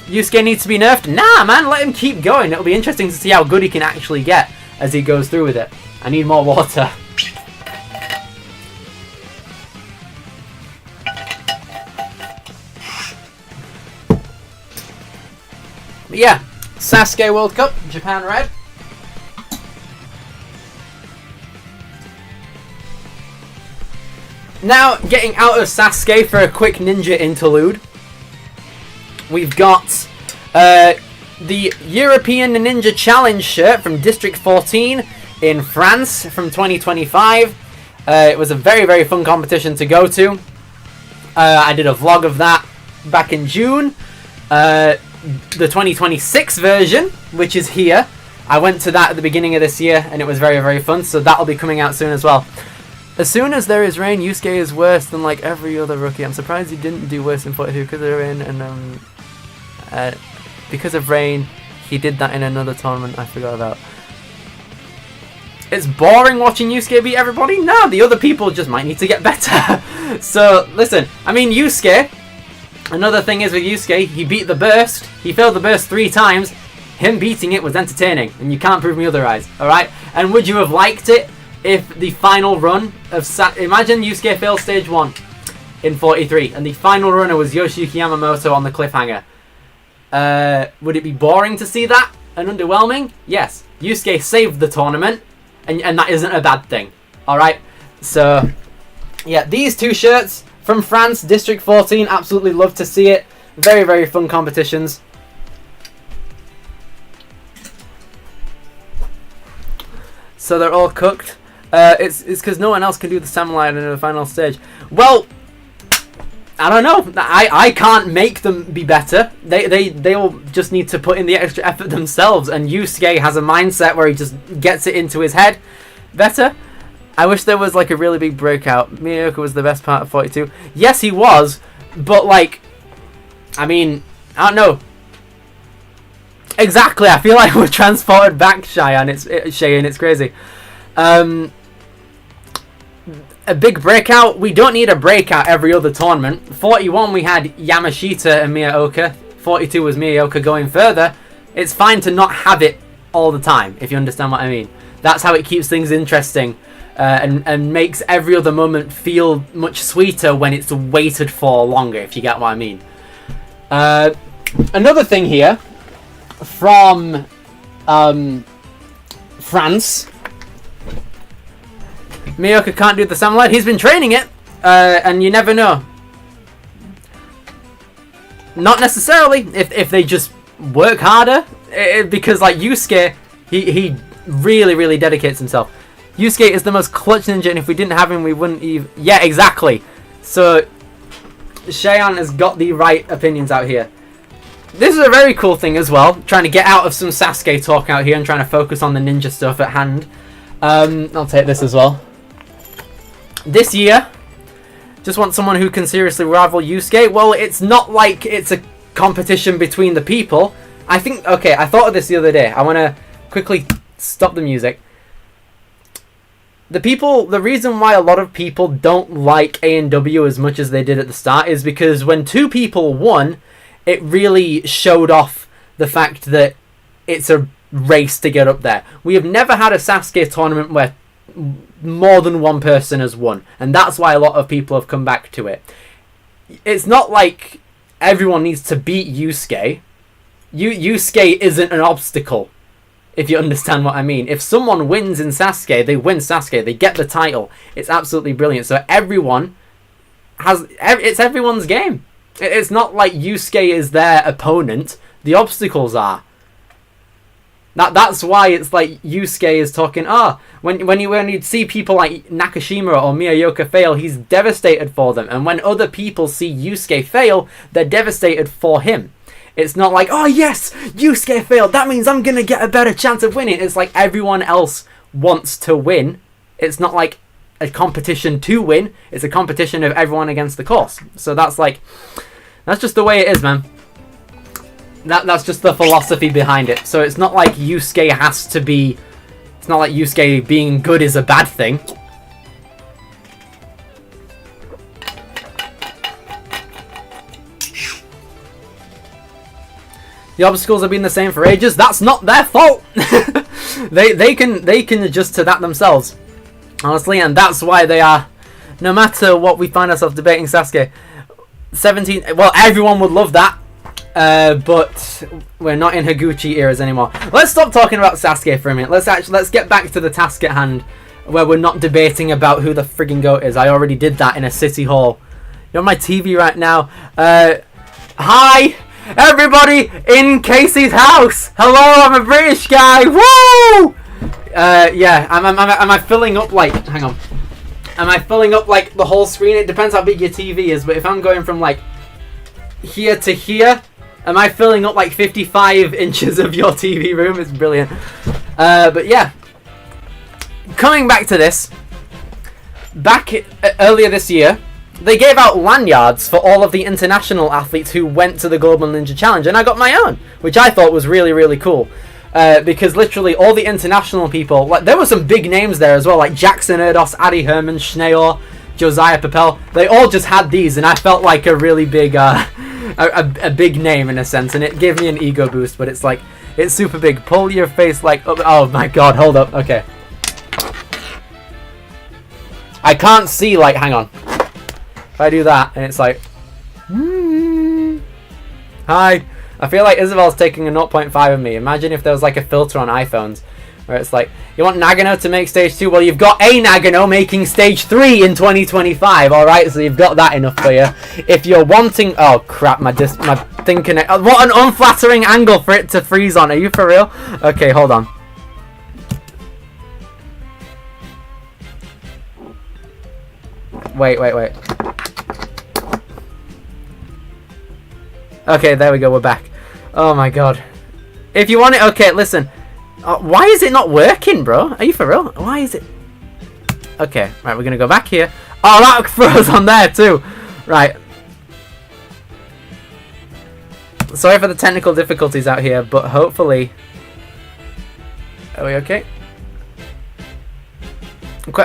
Yusuke needs to be nerfed. Nah, man, let him keep going. It'll be interesting to see how good he can actually get as he goes through with it. I need more water. But yeah, Sasuke World Cup, Japan Red. Now, getting out of Sasuke for a quick ninja interlude, we've got the European Ninja Challenge shirt from District 14 in France from 2025. It was a very, very fun competition to go to. I did a vlog of that back in June. The 2026 version, which is here, I went to that at the beginning of this year, and it was very, very fun, so that'll be coming out soon as well. As soon as there is rain, Yusuke is worse than like every other rookie. I'm surprised he didn't do worse in 42 because of rain, and because of rain, he did that in another tournament I forgot about. It's boring watching Yusuke beat everybody? No, the other people just might need to get better. So, listen, I mean, Yusuke, another thing is with Yusuke, he beat the burst, he failed the burst 3 times, him beating it was entertaining, and you can't prove me otherwise, alright? And would you have liked it if the final run of imagine Yusuke failed stage 1 in 43, and the final runner was Yoshiyuki Yamamoto on the cliffhanger. Would it be boring to see that and underwhelming? Yes. Yusuke saved the tournament, and that isn't a bad thing. Alright? So, yeah, these 2 shirts from France, District 14, absolutely love to see it. Very, very fun competitions. So they're all cooked. It's because no one else can do the samurai in the final stage. Well, I don't know. I can't make them be better. They'll just need to put in the extra effort themselves. And Yusuke has a mindset where he just gets it into his head better. I wish there was like a really big breakout. Miyoka was the best part of 42. Yes, he was. But like, I mean, I don't know. Exactly. I feel like we're transported back, Cheyenne. It's crazy. A big breakout. We don't need a breakout every other tournament. 41 we had Yamashita and Miyaoka. 42 was Miyaoka going further. It's fine to not have it all the time, if you understand what I mean. That's how it keeps things interesting and makes every other moment feel much sweeter when it's waited for longer, if you get what I mean. Another thing here from France. Miyoka can't do the samurai. He's been training it, and you never know. Not necessarily, if they just work harder, because like Yusuke, he really, really dedicates himself. Yusuke is the most clutch ninja, and if we didn't have him, we wouldn't even... Yeah, exactly. So, Cheyenne has got the right opinions out here. This is a very cool thing as well, trying to get out of some Sasuke talk out here and trying to focus on the ninja stuff at hand. I'll take this as well. This year, just want someone who can seriously rival Yusuke. Well, it's not like it's a competition between the people. I think, okay, I thought of this the other day. I want to quickly stop the music. The reason why a lot of people don't like A&W as much as they did at the start is because when 2 people won, it really showed off the fact that it's a race to get up there. We have never had a Sasuke tournament where more than 1 person has won, and that's why a lot of people have come back to it. It's not like everyone needs to beat Yusuke. Yusuke isn't an obstacle, if you understand what I mean. If someone wins in Sasuke, they win Sasuke, they get the title. It's absolutely brilliant. So everyone it's everyone's game. It's not like Yusuke is their opponent. The obstacles are. That's why it's like Yusuke is talking. When you see people like Nakashima or Miyaoka fail, he's devastated for them. And when other people see Yusuke fail, they're devastated for him. It's not like, oh yes, Yusuke failed, that means I'm gonna get a better chance of winning. It's like everyone else wants to win. It's not like a competition to win. It's a competition of everyone against the course. So that's just the way it is, man. That's just the philosophy behind it. So it's not like Yusuke has to be... It's not like Yusuke being good is a bad thing. The obstacles have been the same for ages. That's not their fault. they can adjust to that themselves, honestly, and that's why they are. No matter what we find ourselves debating Sasuke, 17. Well, everyone would love that. But we're not in Higuchi eras anymore. Let's stop talking about Sasuke for a minute. Let's get back to the task at hand, where we're not debating about who the frigging GOAT is. I already did that in a city hall. You're on my TV right now. Hi, everybody in Casey's house. Hello, I'm a British guy. Woo! Yeah, am I filling up like? Hang on. Am I filling up like the whole screen? It depends how big your TV is, but if I'm going from like here to here, am I filling up like 55 inches of your TV room? It's brilliant. But yeah, coming back to this, earlier this year, they gave out lanyards for all of the international athletes who went to the Global Ninja Challenge, and I got my own, which I thought was really, really cool. Because literally all the international people, like there were some big names there as well, like Jackson Erdos, Adi Herman, Schneor, Josiah Papel. They all just had these, and I felt like a really big, a big name in a sense, and it gave me an ego boost. But it's like, it's super big. Pull your face like up. Oh my god, hold up. Okay, I can't see. Like, hang on. If I do that, and it's like, hi. I feel like Isabelle's taking a 0.5 of me. Imagine if there was like a filter on iPhones where it's like, you want Nagano to make stage 2? Well, you've got a Nagano making stage 3 in 2025. Alright, so you've got that enough for you. If you're wanting... Oh, crap, my thing connect... what an unflattering angle for it to freeze on. Are you for real? Okay, hold on. Wait. Okay, there we go, we're back. Oh my god. If you want it, okay, listen. Why is it not working, bro? Are you for real? Why is it... Okay, right, we're gonna go back here. Oh, that froze on there too. Right. Sorry for the technical difficulties out here, but hopefully... Are we okay?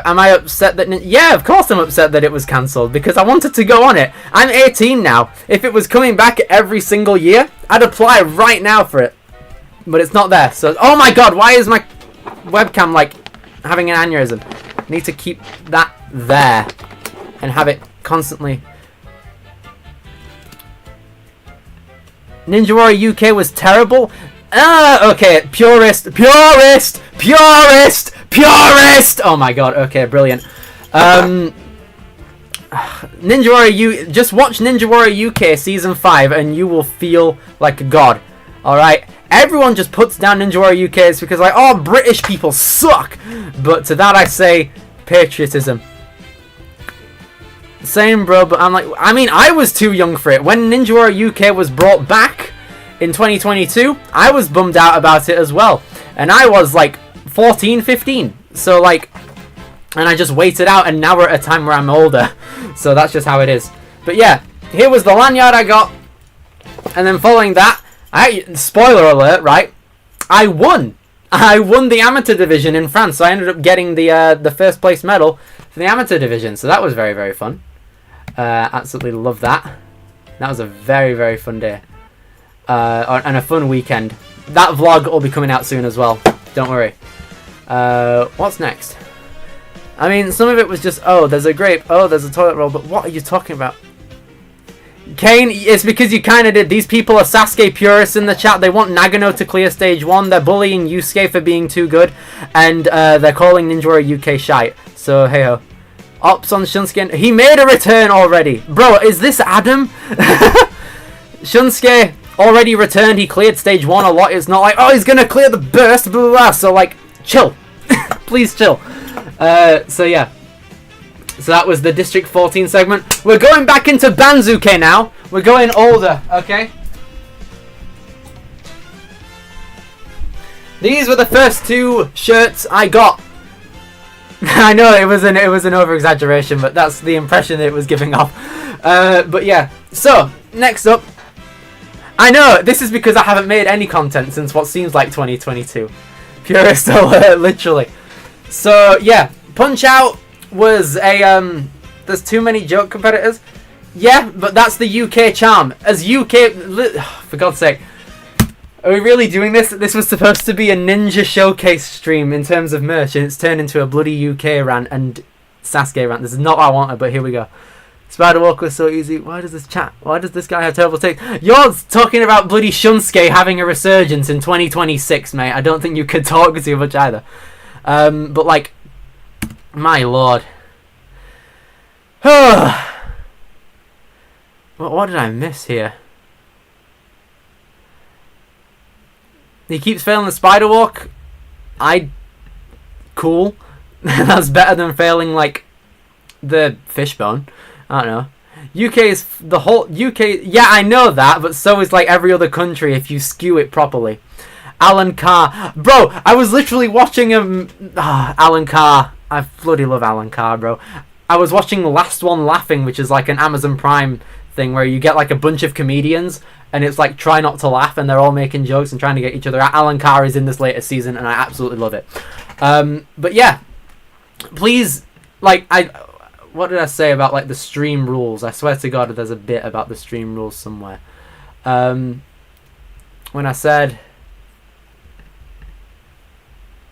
Am I upset that... Yeah, of course I'm upset that it was cancelled, because I wanted to go on it. I'm 18 now. If it was coming back every single year, I'd apply right now for it. But it's not there, so... Oh my god, why is my webcam, like, having an aneurysm? I need to keep that there. And have it constantly... Ninja Warrior UK was terrible? Okay, purist! Oh my god, okay, brilliant. Ninja Warrior just watch Ninja Warrior UK Season 5 and you will feel like a god. Alright? Everyone just puts down Ninja Warrior UK. It's because like, oh, British people suck! But to that I say, patriotism. Same, bro, but I'm like... I mean, I was too young for it. When Ninja Warrior UK was brought back in 2022, I was bummed out about it as well. And I was like 14, 15. So like, and I just waited out, and now we're at a time where I'm older. So that's just how it is. But yeah, here was the lanyard I got. And then following that, spoiler alert, right? I won the amateur division in France. So I ended up getting the first place medal for the amateur division. So that was very, very fun. Absolutely love that. That was a very, very fun day. And a fun weekend. That vlog will be coming out soon as well. Don't worry. What's next? I mean, some of it was just, oh, there's a grape, oh, there's a toilet roll, but what are you talking about? Kane, it's because you kind of did. These people are Sasuke purists in the chat. They want Nagano to clear stage 1. They're bullying Yusuke for being too good. And they're calling Ninja Warrior UK shite. So, hey-ho. Ops on Shunsuke. He made a return already. Bro, is this Adam? Shunsuke already returned. He cleared stage 1 a lot. It's not like, oh, he's going to clear the burst, blah, blah, blah. So, like, chill. Please chill. So, yeah. So that was the District 14 segment. We're going back into Banzuke now. We're going older, okay? These were the first 2 shirts I got. I know it was an over-exaggeration, but that's the impression it was giving off. But yeah. So, next up. I know, this is because I haven't made any content since what seems like 2022. Purist alert, literally. So, yeah. Punch-Out was a, there's too many joke competitors. Yeah, but that's the UK charm. As UK... For God's sake. Are we really doing this? This was supposed to be a ninja showcase stream in terms of merch, and it's turned into a bloody UK rant and Sasuke rant. This is not what I wanted, but here we go. Spider Walk was so easy. Why does this guy have terrible takes? You're talking about bloody Shunsuke having a resurgence in 2026, mate. I don't think you could talk too much either. But like, my lord. What did I miss here? He keeps failing the Spider Walk. Cool. That's better than failing like the fishbone. I don't know. UK is the whole UK. Yeah, I know that, but so is like every other country if you skew it properly. Alan Carr, bro. I was literally watching him. Alan Carr. I bloody love Alan Carr, bro. I was watching Last One Laughing, which is like an Amazon Prime thing where you get like a bunch of comedians and it's like try not to laugh and they're all making jokes and trying to get each other out. Alan Carr is in this latest season and I absolutely love it. But yeah, please, like, what did I say about like the stream rules? I swear to God, there's a bit about the stream rules somewhere. When I said,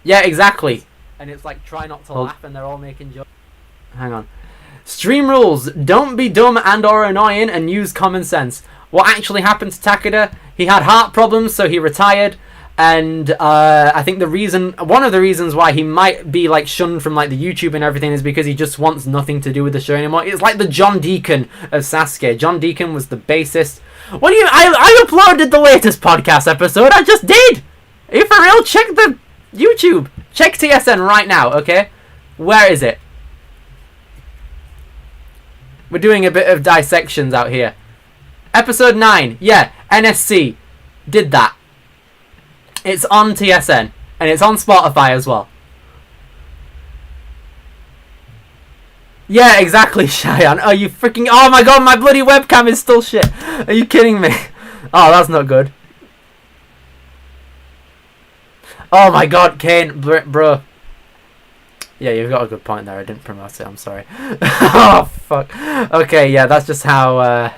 yeah, exactly, and it's like try not to laugh, and they're all making jokes. Hang on. Stream rules: don't be dumb and/or annoying, and use common sense. What actually happened to Takeda? He had heart problems, so he retired. And I think one of the reasons why he might be like shunned from like the YouTube and everything is because he just wants nothing to do with the show anymore. It's like the John Deacon of Sasuke. John Deacon was the bassist. What do you? I uploaded the latest podcast episode. I just did. Are you for real? Check the YouTube. Check TSN right now. Okay, where is it? We're doing a bit of dissections out here. Episode 9. Yeah, NSC did that. It's on TSN. And it's on Spotify as well. Yeah, exactly, Cheyenne. Oh, you freaking... Oh my god, my bloody webcam is still shit. Are you kidding me? Oh, that's not good. Oh my god, Kane. Bro. Yeah, you've got a good point there. I didn't promote it. I'm sorry. Oh, fuck. Okay, yeah, that's just how...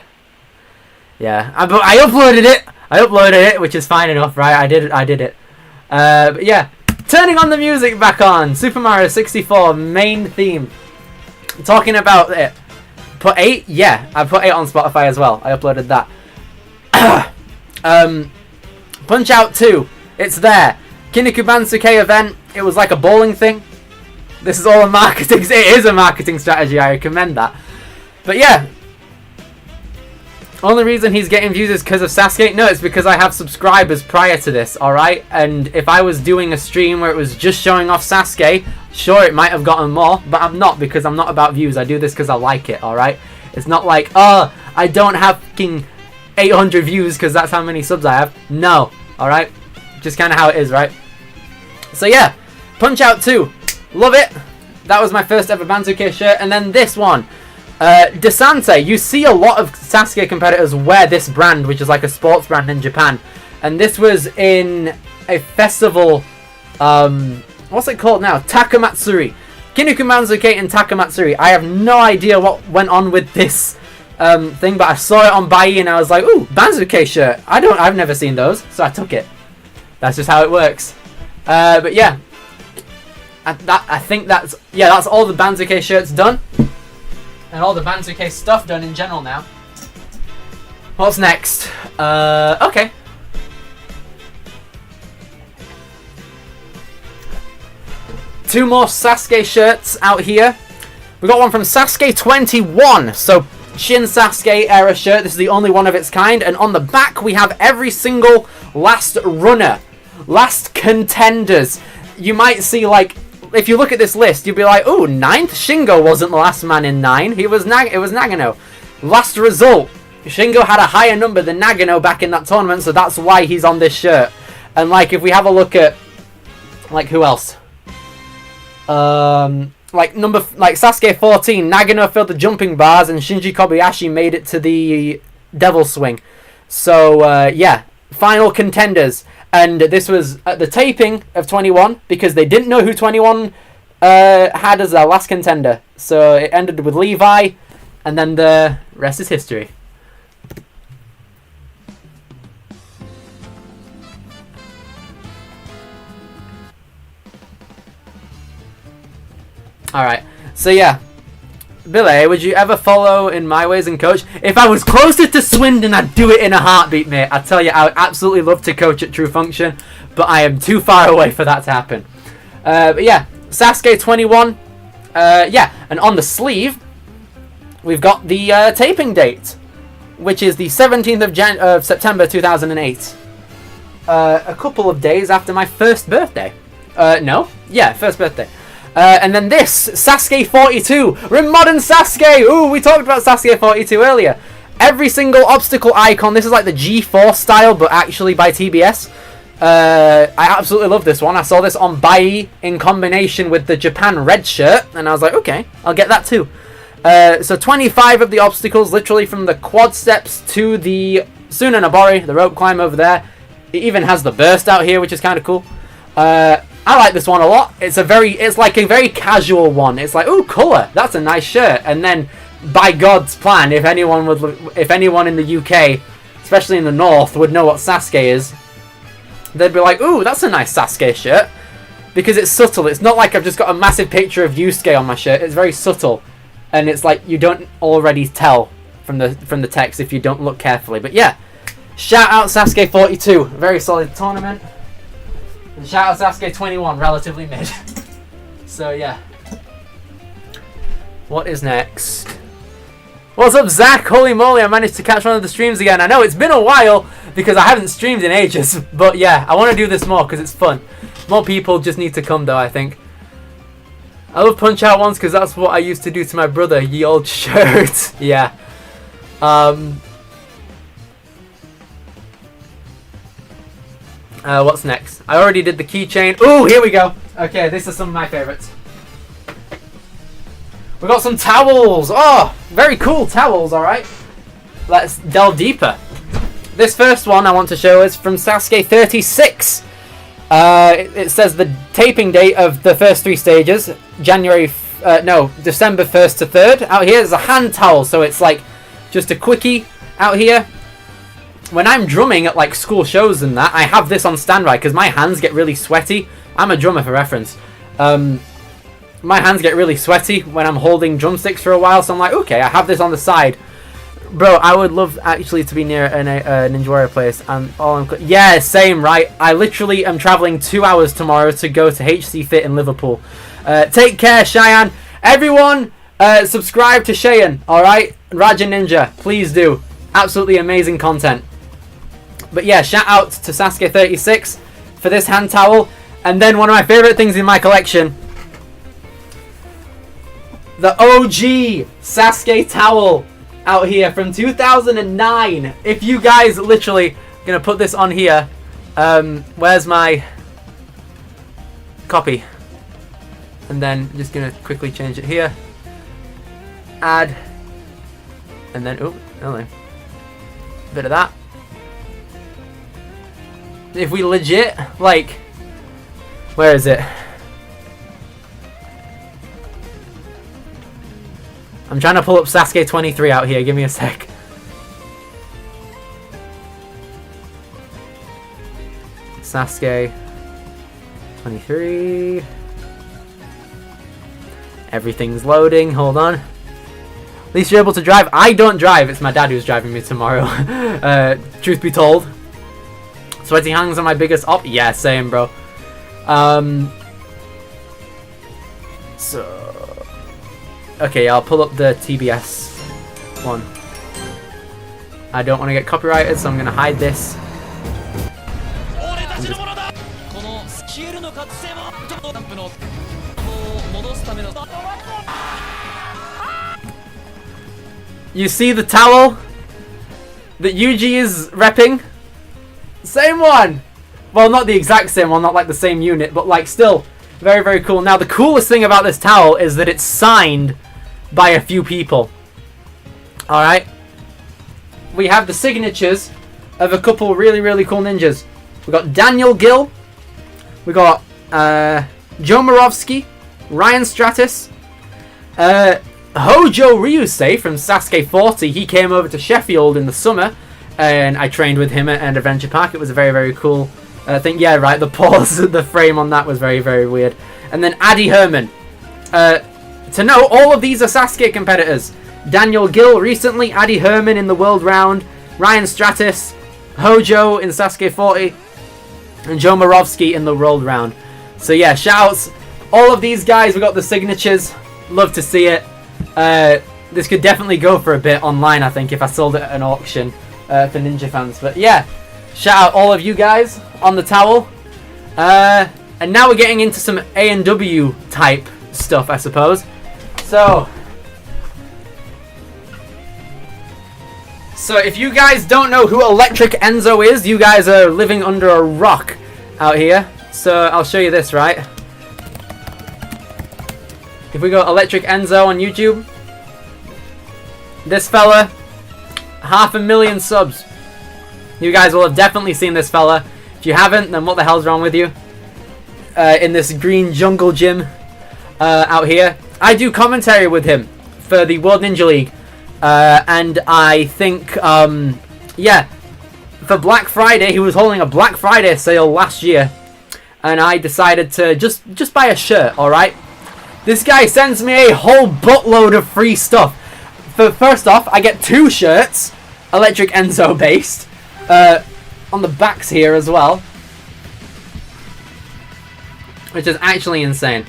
Yeah, I uploaded it. I uploaded it, which is fine enough, right? I did it. But yeah, turning on the music back on. Super Mario 64 main theme. Talking about it. Put 8? Yeah, I put 8 on Spotify as well. I uploaded that. Punch Out 2. It's there. Kinniku Bansuke event. It was like a bowling thing. This is all a marketing... It is a marketing strategy. I recommend that. But yeah. Only reason he's getting views is because of Sasuke? No, it's because I have subscribers prior to this, alright? And if I was doing a stream where it was just showing off Sasuke, sure, it might have gotten more, but I'm not, because I'm not about views. I do this because I like it, alright? It's not like, oh, I don't have fucking 800 views because that's how many subs I have. No, alright? Just kind of how it is, right? So yeah, Punch Out 2. Love it. That was my first ever Banzuke shirt. And then this one. Desante, you see a lot of Sasuke competitors wear this brand, which is like a sports brand in Japan. And this was in a festival, what's it called now? Takamatsuri. Kinniku Banzuke and Takamatsuri. I have no idea what went on with this thing, but I saw it on Bai and I was like, ooh, Banzuke shirt. I've never seen those, so I took it. That's just how it works. But yeah, I think that's all the Banzuke shirts done. And all the Banzuke stuff done in general now. What's next? Okay. Two more Sasuke shirts out here. We got one from Sasuke 21. So, Shin Sasuke era shirt. This is the only one of its kind. And on the back, we have every single last runner. Last contenders. You might see, like... If you look at this list, you'll be like, ooh, 9th? Shingo wasn't the last man in 9. It was Nagano. Last result. Shingo had a higher number than Nagano back in that tournament, so that's why he's on this shirt. And, like, if we have a look at, like, who else? Like Sasuke 14, Nagano filled the jumping bars, and Shinji Kobayashi made it to the Devil Swing. So, yeah. Final contenders. And this was at the taping of 21 because they didn't know who 21 had as their last contender. So it ended with Levi, and then the rest is history. Alright, so yeah. Billy, would you ever follow in my ways and coach? If I was closer to Swindon, I'd do it in a heartbeat, mate. I tell you, I would absolutely love to coach at True Function, but I am too far away for that to happen. But yeah, Sasuke 21. Yeah, and on the sleeve, we've got the taping date, which is the 17th of September 2008. A couple of days after my first birthday. No? Yeah, first birthday. And then this, Sasuke 42, modern Sasuke. Ooh, we talked about Sasuke 42 earlier. Every single obstacle icon. This is like the G4 style, but actually by TBS. I absolutely love this one. I saw this on Bai in combination with the Japan red shirt, and I was like, okay, I'll get that too. So 25 of the obstacles, literally from the quad steps to the Sunanabori, the rope climb over there. It even has the burst out here, which is kind of cool. I like this one a lot. It's like a very casual one. It's like, ooh, colour, that's a nice shirt. And then, by God's plan, if anyone in the UK, especially in the north, would know what Sasuke is, they'd be like, ooh, that's a nice Sasuke shirt, because it's subtle. It's not like I've just got a massive picture of Yusuke on my shirt. It's very subtle, and it's like you don't already tell from the text if you don't look carefully. But yeah, shout out Sasuke 42, very solid tournament. And shout out Sasuke 21, relatively mid. So yeah. What is next? What's up, Zach? Holy moly, I managed to catch one of the streams again. I know it's been a while because I haven't streamed in ages. But yeah, I want to do this more because it's fun. More people just need to come though, I think. I love Punch Out once because that's what I used to do to my brother. Ye old shirt. Yeah. What's next? I already did the keychain. Ooh, here we go. Okay, this is some of my favorites. We got some towels. Oh, very cool towels, alright. Let's delve deeper. This first one I want to show is from Sasuke 36. It says the taping date of the first 3 stages. December 1st to 3rd. Out here is a hand towel, so it's like just a quickie out here. When I'm drumming at like school shows and that, I have this on standby because my hands get really sweaty. I'm a drummer for reference. My hands get really sweaty when I'm holding drumsticks for a while, so I'm like, okay, I have this on the side. Bro, I would love actually to be near a Ninja Warrior place. Yeah, same, right? I literally am traveling 2 hours tomorrow to go to HC Fit in Liverpool. Take care, Cheyenne. Everyone, subscribe to Cheyenne, alright? Raja Ninja, please do. Absolutely amazing content. But yeah, shout out to Sasuke 36 for this hand towel. And then one of my favourite things in my collection, the OG Sasuke towel out here from 2009. If you guys literally gonna put this on here, where's my copy? And then just gonna quickly change it here. Add, and then bit of that. If we legit, like, where is it? I'm trying to pull up Sasuke 23 out here, give me a sec. Sasuke 23. Everything's loading, hold on. At least you're able to drive. I don't drive, it's my dad who's driving me tomorrow. Truth be told. Sweaty hands are my biggest op. Yeah, same, bro. So, okay, I'll pull up the TBS one. I don't want to get copyrighted, so I'm going to hide this. You see the towel that Yuji is repping? Same one! Well, not the exact same one, not like the same unit, but like still very, very cool. Now, the coolest thing about this towel is that it's signed by a few people. Alright? We have the signatures of a couple really, really cool ninjas. We got Daniel Gill. We got Joe Morovsky, Ryan Stratus, Hojo Ryusei from Sasuke 40. He came over to Sheffield in the summer, and I trained with him at Adventure Park. It was a very, very cool thing. Yeah, right, the pause, the frame on that was very, very weird. And then Addy Herman. to note, all of these are Sasuke competitors. Daniel Gill recently, Addy Herman in the World Round, Ryan Stratis, Hojo in Sasuke 40, and Joe Morovsky in the World Round. So yeah, shoutouts. All of these guys, we got the signatures. Love to see it. This could definitely go for a bit online, I think, if I sold it at an auction for Ninja fans. But yeah, shout out all of you guys on the towel. And now we're getting into some A&W type stuff, I suppose. So if you guys don't know who Electric Enzo is, you guys are living under a rock out here. So I'll show you this, right? If we go Electric Enzo on YouTube, this fella, 500,000 subs. You guys will have definitely seen this fella. If you haven't, then what the hell's wrong with you? In this green jungle gym out here. I do commentary with him for the World Ninja League. And I think, yeah, for Black Friday, he was holding a Black Friday sale last year. And I decided to just buy a shirt, alright? This guy sends me a whole buttload of free stuff. First off, I get 2 shirts, Electric Enzo based, on the backs here as well. Which is actually insane.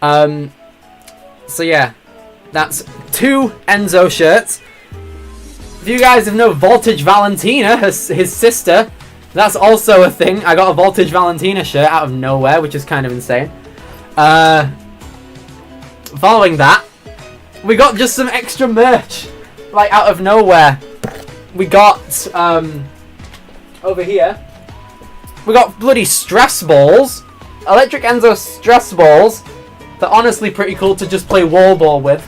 So yeah, that's 2 Enzo shirts. If you guys have known Voltage Valentina, his sister, that's also a thing. I got a Voltage Valentina shirt out of nowhere, which is kind of insane. Following that, we got just some extra merch, like out of nowhere. We got, over here, we got bloody stress balls. Electric Enzo stress balls. They're honestly pretty cool to just play wall ball with.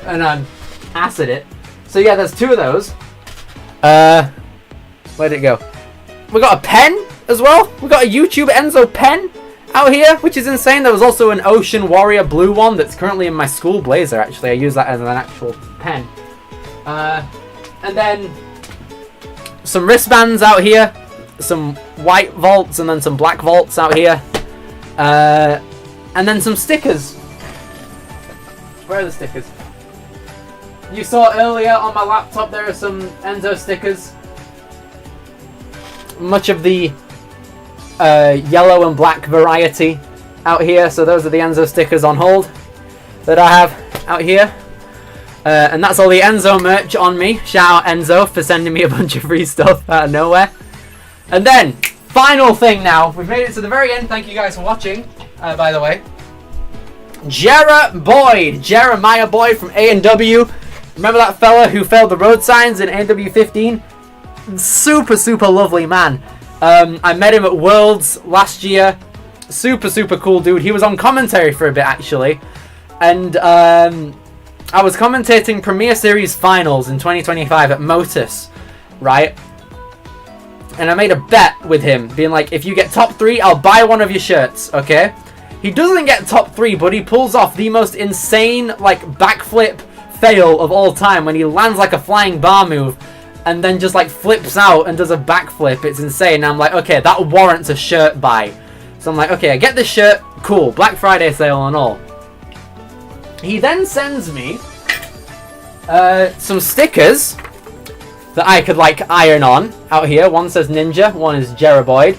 And acid it. So yeah, there's 2 of those. Where'd it go? We got a pen as well. We got a YouTube Enzo pen out here, which is insane. There was also an Ocean Warrior blue one that's currently in my school blazer, actually. I use that as an actual pen. And then some wristbands out here. Some white vaults and then some black vaults out here. And then some stickers. Where are the stickers? You saw earlier on my laptop there are some Enzo stickers. Much of the yellow and black variety out here. So those are the Enzo stickers on hold that I have out here. And that's all the Enzo merch on me. Shout out Enzo for sending me a bunch of free stuff out of nowhere. And then, final thing now. We've made it to the very end. Thank you guys for watching, by the way. Jeremiah Boyd from A&W. Remember that fella who failed the road signs in A&W 15? Super, super lovely man. I met him at Worlds last year. Super, super cool dude. He was on commentary for a bit, actually. And I was commentating Premier Series Finals in 2025 at Motus, right? And I made a bet with him, being like, if you get top 3, I'll buy one of your shirts, okay? He doesn't get top 3, but he pulls off the most insane, like, backflip fail of all time when he lands like a flying bar move and then just, like, flips out and does a backflip. It's insane. And I'm like, okay, that warrants a shirt buy. So I'm like, okay, I get this shirt, cool, Black Friday sale and all. He then sends me some stickers that I could, like, iron on out here. One says Ninja, one is Jeroboid.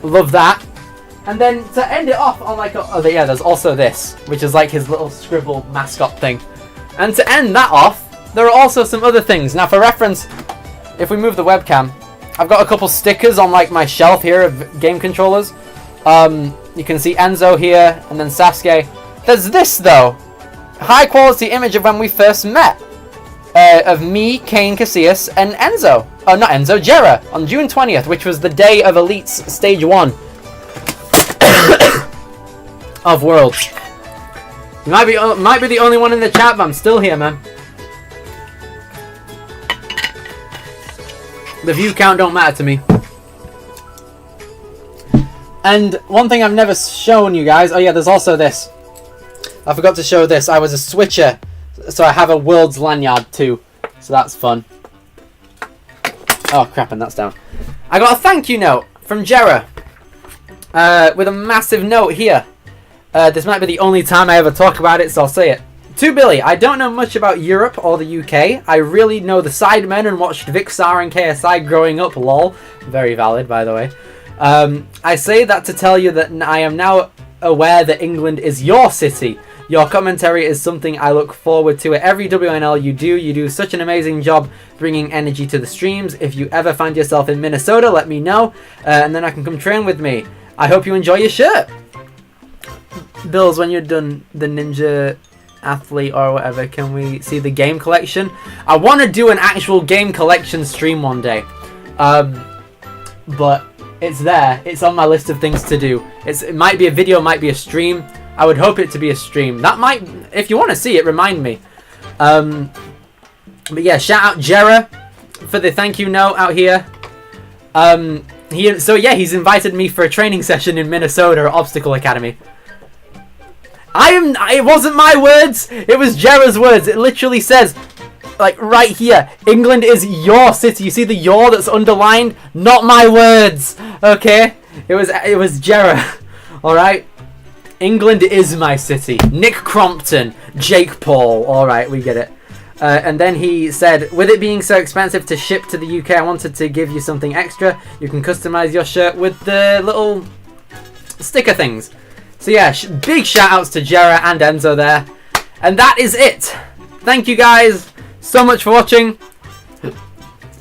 Love that. And then to end it off on, like, yeah, there's also this, which is like his little scribble mascot thing. And to end that off, there are also some other things. Now, for reference, if we move the webcam, I've got a couple stickers on, like, my shelf here of game controllers. You can see Enzo here, and then Sasuke. There's this, though. High quality image of when we first met. Of me, Kane Casillas, and Enzo. Oh, not Enzo, Jera, on June 20th, which was the day of Elite's Stage 1 of Worlds. You might be the only one in the chat, but I'm still here, man. The view count don't matter to me. And one thing I've never shown you guys, oh yeah, there's also this. I forgot to show this. I was a switcher, so I have a Worlds lanyard too. So that's fun. Oh crap, and that's down. I got a thank you note from Jera. With a massive note here. This might be the only time I ever talk about it, so I'll say it. To Billy, I don't know much about Europe or the UK. I really know the Sidemen and watched Vixar and KSI growing up, lol. Very valid, by the way. I say that to tell you that I am now aware that England is your city. Your commentary is something I look forward to at every WNL you do. You do such an amazing job bringing energy to the streams. If you ever find yourself in Minnesota, let me know, and then I can come train with me. I hope you enjoy your shirt. Bills, when you're done the Ninja Athlete or whatever, can we see the game collection? I want to do an actual game collection stream one day, but it's there. It's on my list of things to do. It might be a video, might be a stream. I would hope it to be a stream. That might, if you want to see it, remind me. But yeah, shout out Jera for the thank you note out here. He's invited me for a training session in Minnesota at Obstacle Academy. It wasn't my words. It was Jera's words. It literally says, like right here, England is your city. You see the your that's underlined? Not my words. Okay? It was Jera. All right? England is my city. Nick Crompton, Jake Paul. All right, we get it. And then he said, with it being so expensive to ship to the UK, I wanted to give you something extra. You can customize your shirt with the little sticker things. So yeah, big shout outs to Jera and Enzo there. And that is it. Thank you guys so much for watching.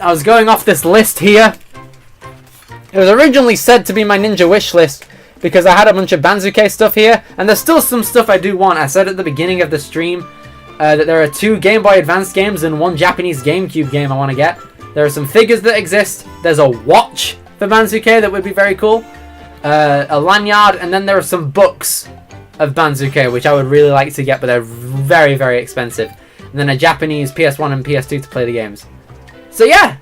I was going off this list here. It was originally said to be my Ninja wish list because I had a bunch of Banzuke stuff here. And there's still some stuff I do want. I said at the beginning of the stream that there are 2 Game Boy Advance games and 1 Japanese GameCube game I want to get. There are some figures that exist. There's a watch for Banzuke that would be very cool. A lanyard, and then there are some books of Banzuke which I would really like to get, but they're very, very expensive. And then a Japanese PS1 and PS2 to play the games. So yeah,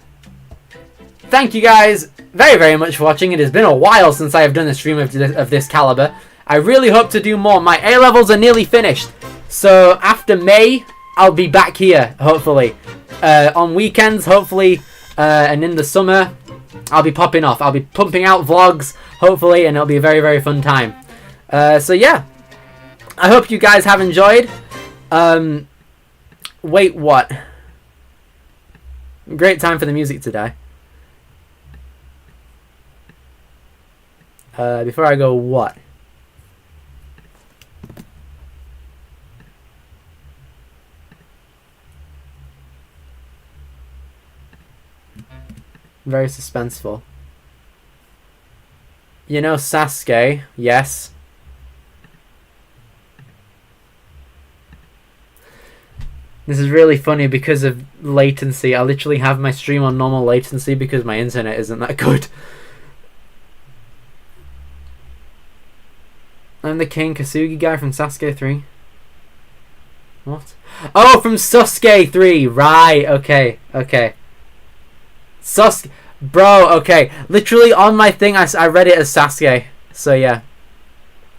thank you guys very, very much for watching. It has been a while since I have done a stream of this caliber. I really hope to do more. My A-levels are nearly finished, so after May I'll be back here, hopefully. On weekends, hopefully, and in the summer I'll be popping off. I'll be pumping out vlogs, hopefully, and it'll be a very, very fun time. So yeah, I hope you guys have enjoyed. Wait, what? Great time for the music today. Before I go, what? Very suspenseful. You know Sasuke, yes. This is really funny because of latency. I literally have my stream on normal latency because my internet isn't that good. I'm the King Kasugi guy from Sasuke 3. What? Oh, from Sasuke 3! Right, okay, okay. Sasuke, bro, okay. Literally on my thing, I read it as Sasuke. So yeah.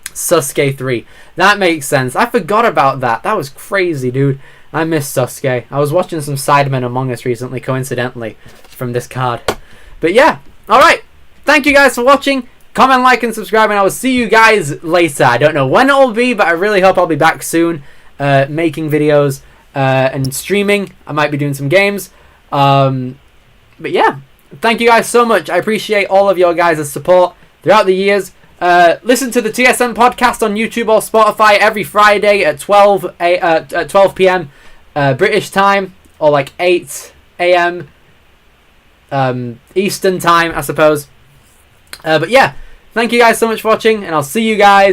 Sasuke 3. That makes sense. I forgot about that. That was crazy, dude. I miss Sasuke. I was watching some Sidemen Among Us recently, coincidentally, from this card. But yeah, alright. Thank you guys for watching. Comment, like, and subscribe, and I will see you guys later. I don't know when it will be, but I really hope I'll be back soon, making videos and streaming. I might be doing some games. But yeah, thank you guys so much. I appreciate all of your guys' support throughout the years. Listen to the TSM podcast on YouTube or Spotify every Friday at 12 p.m. British time, or like 8 a.m. Eastern time, I suppose. But yeah, thank you guys so much for watching, and I'll see you guys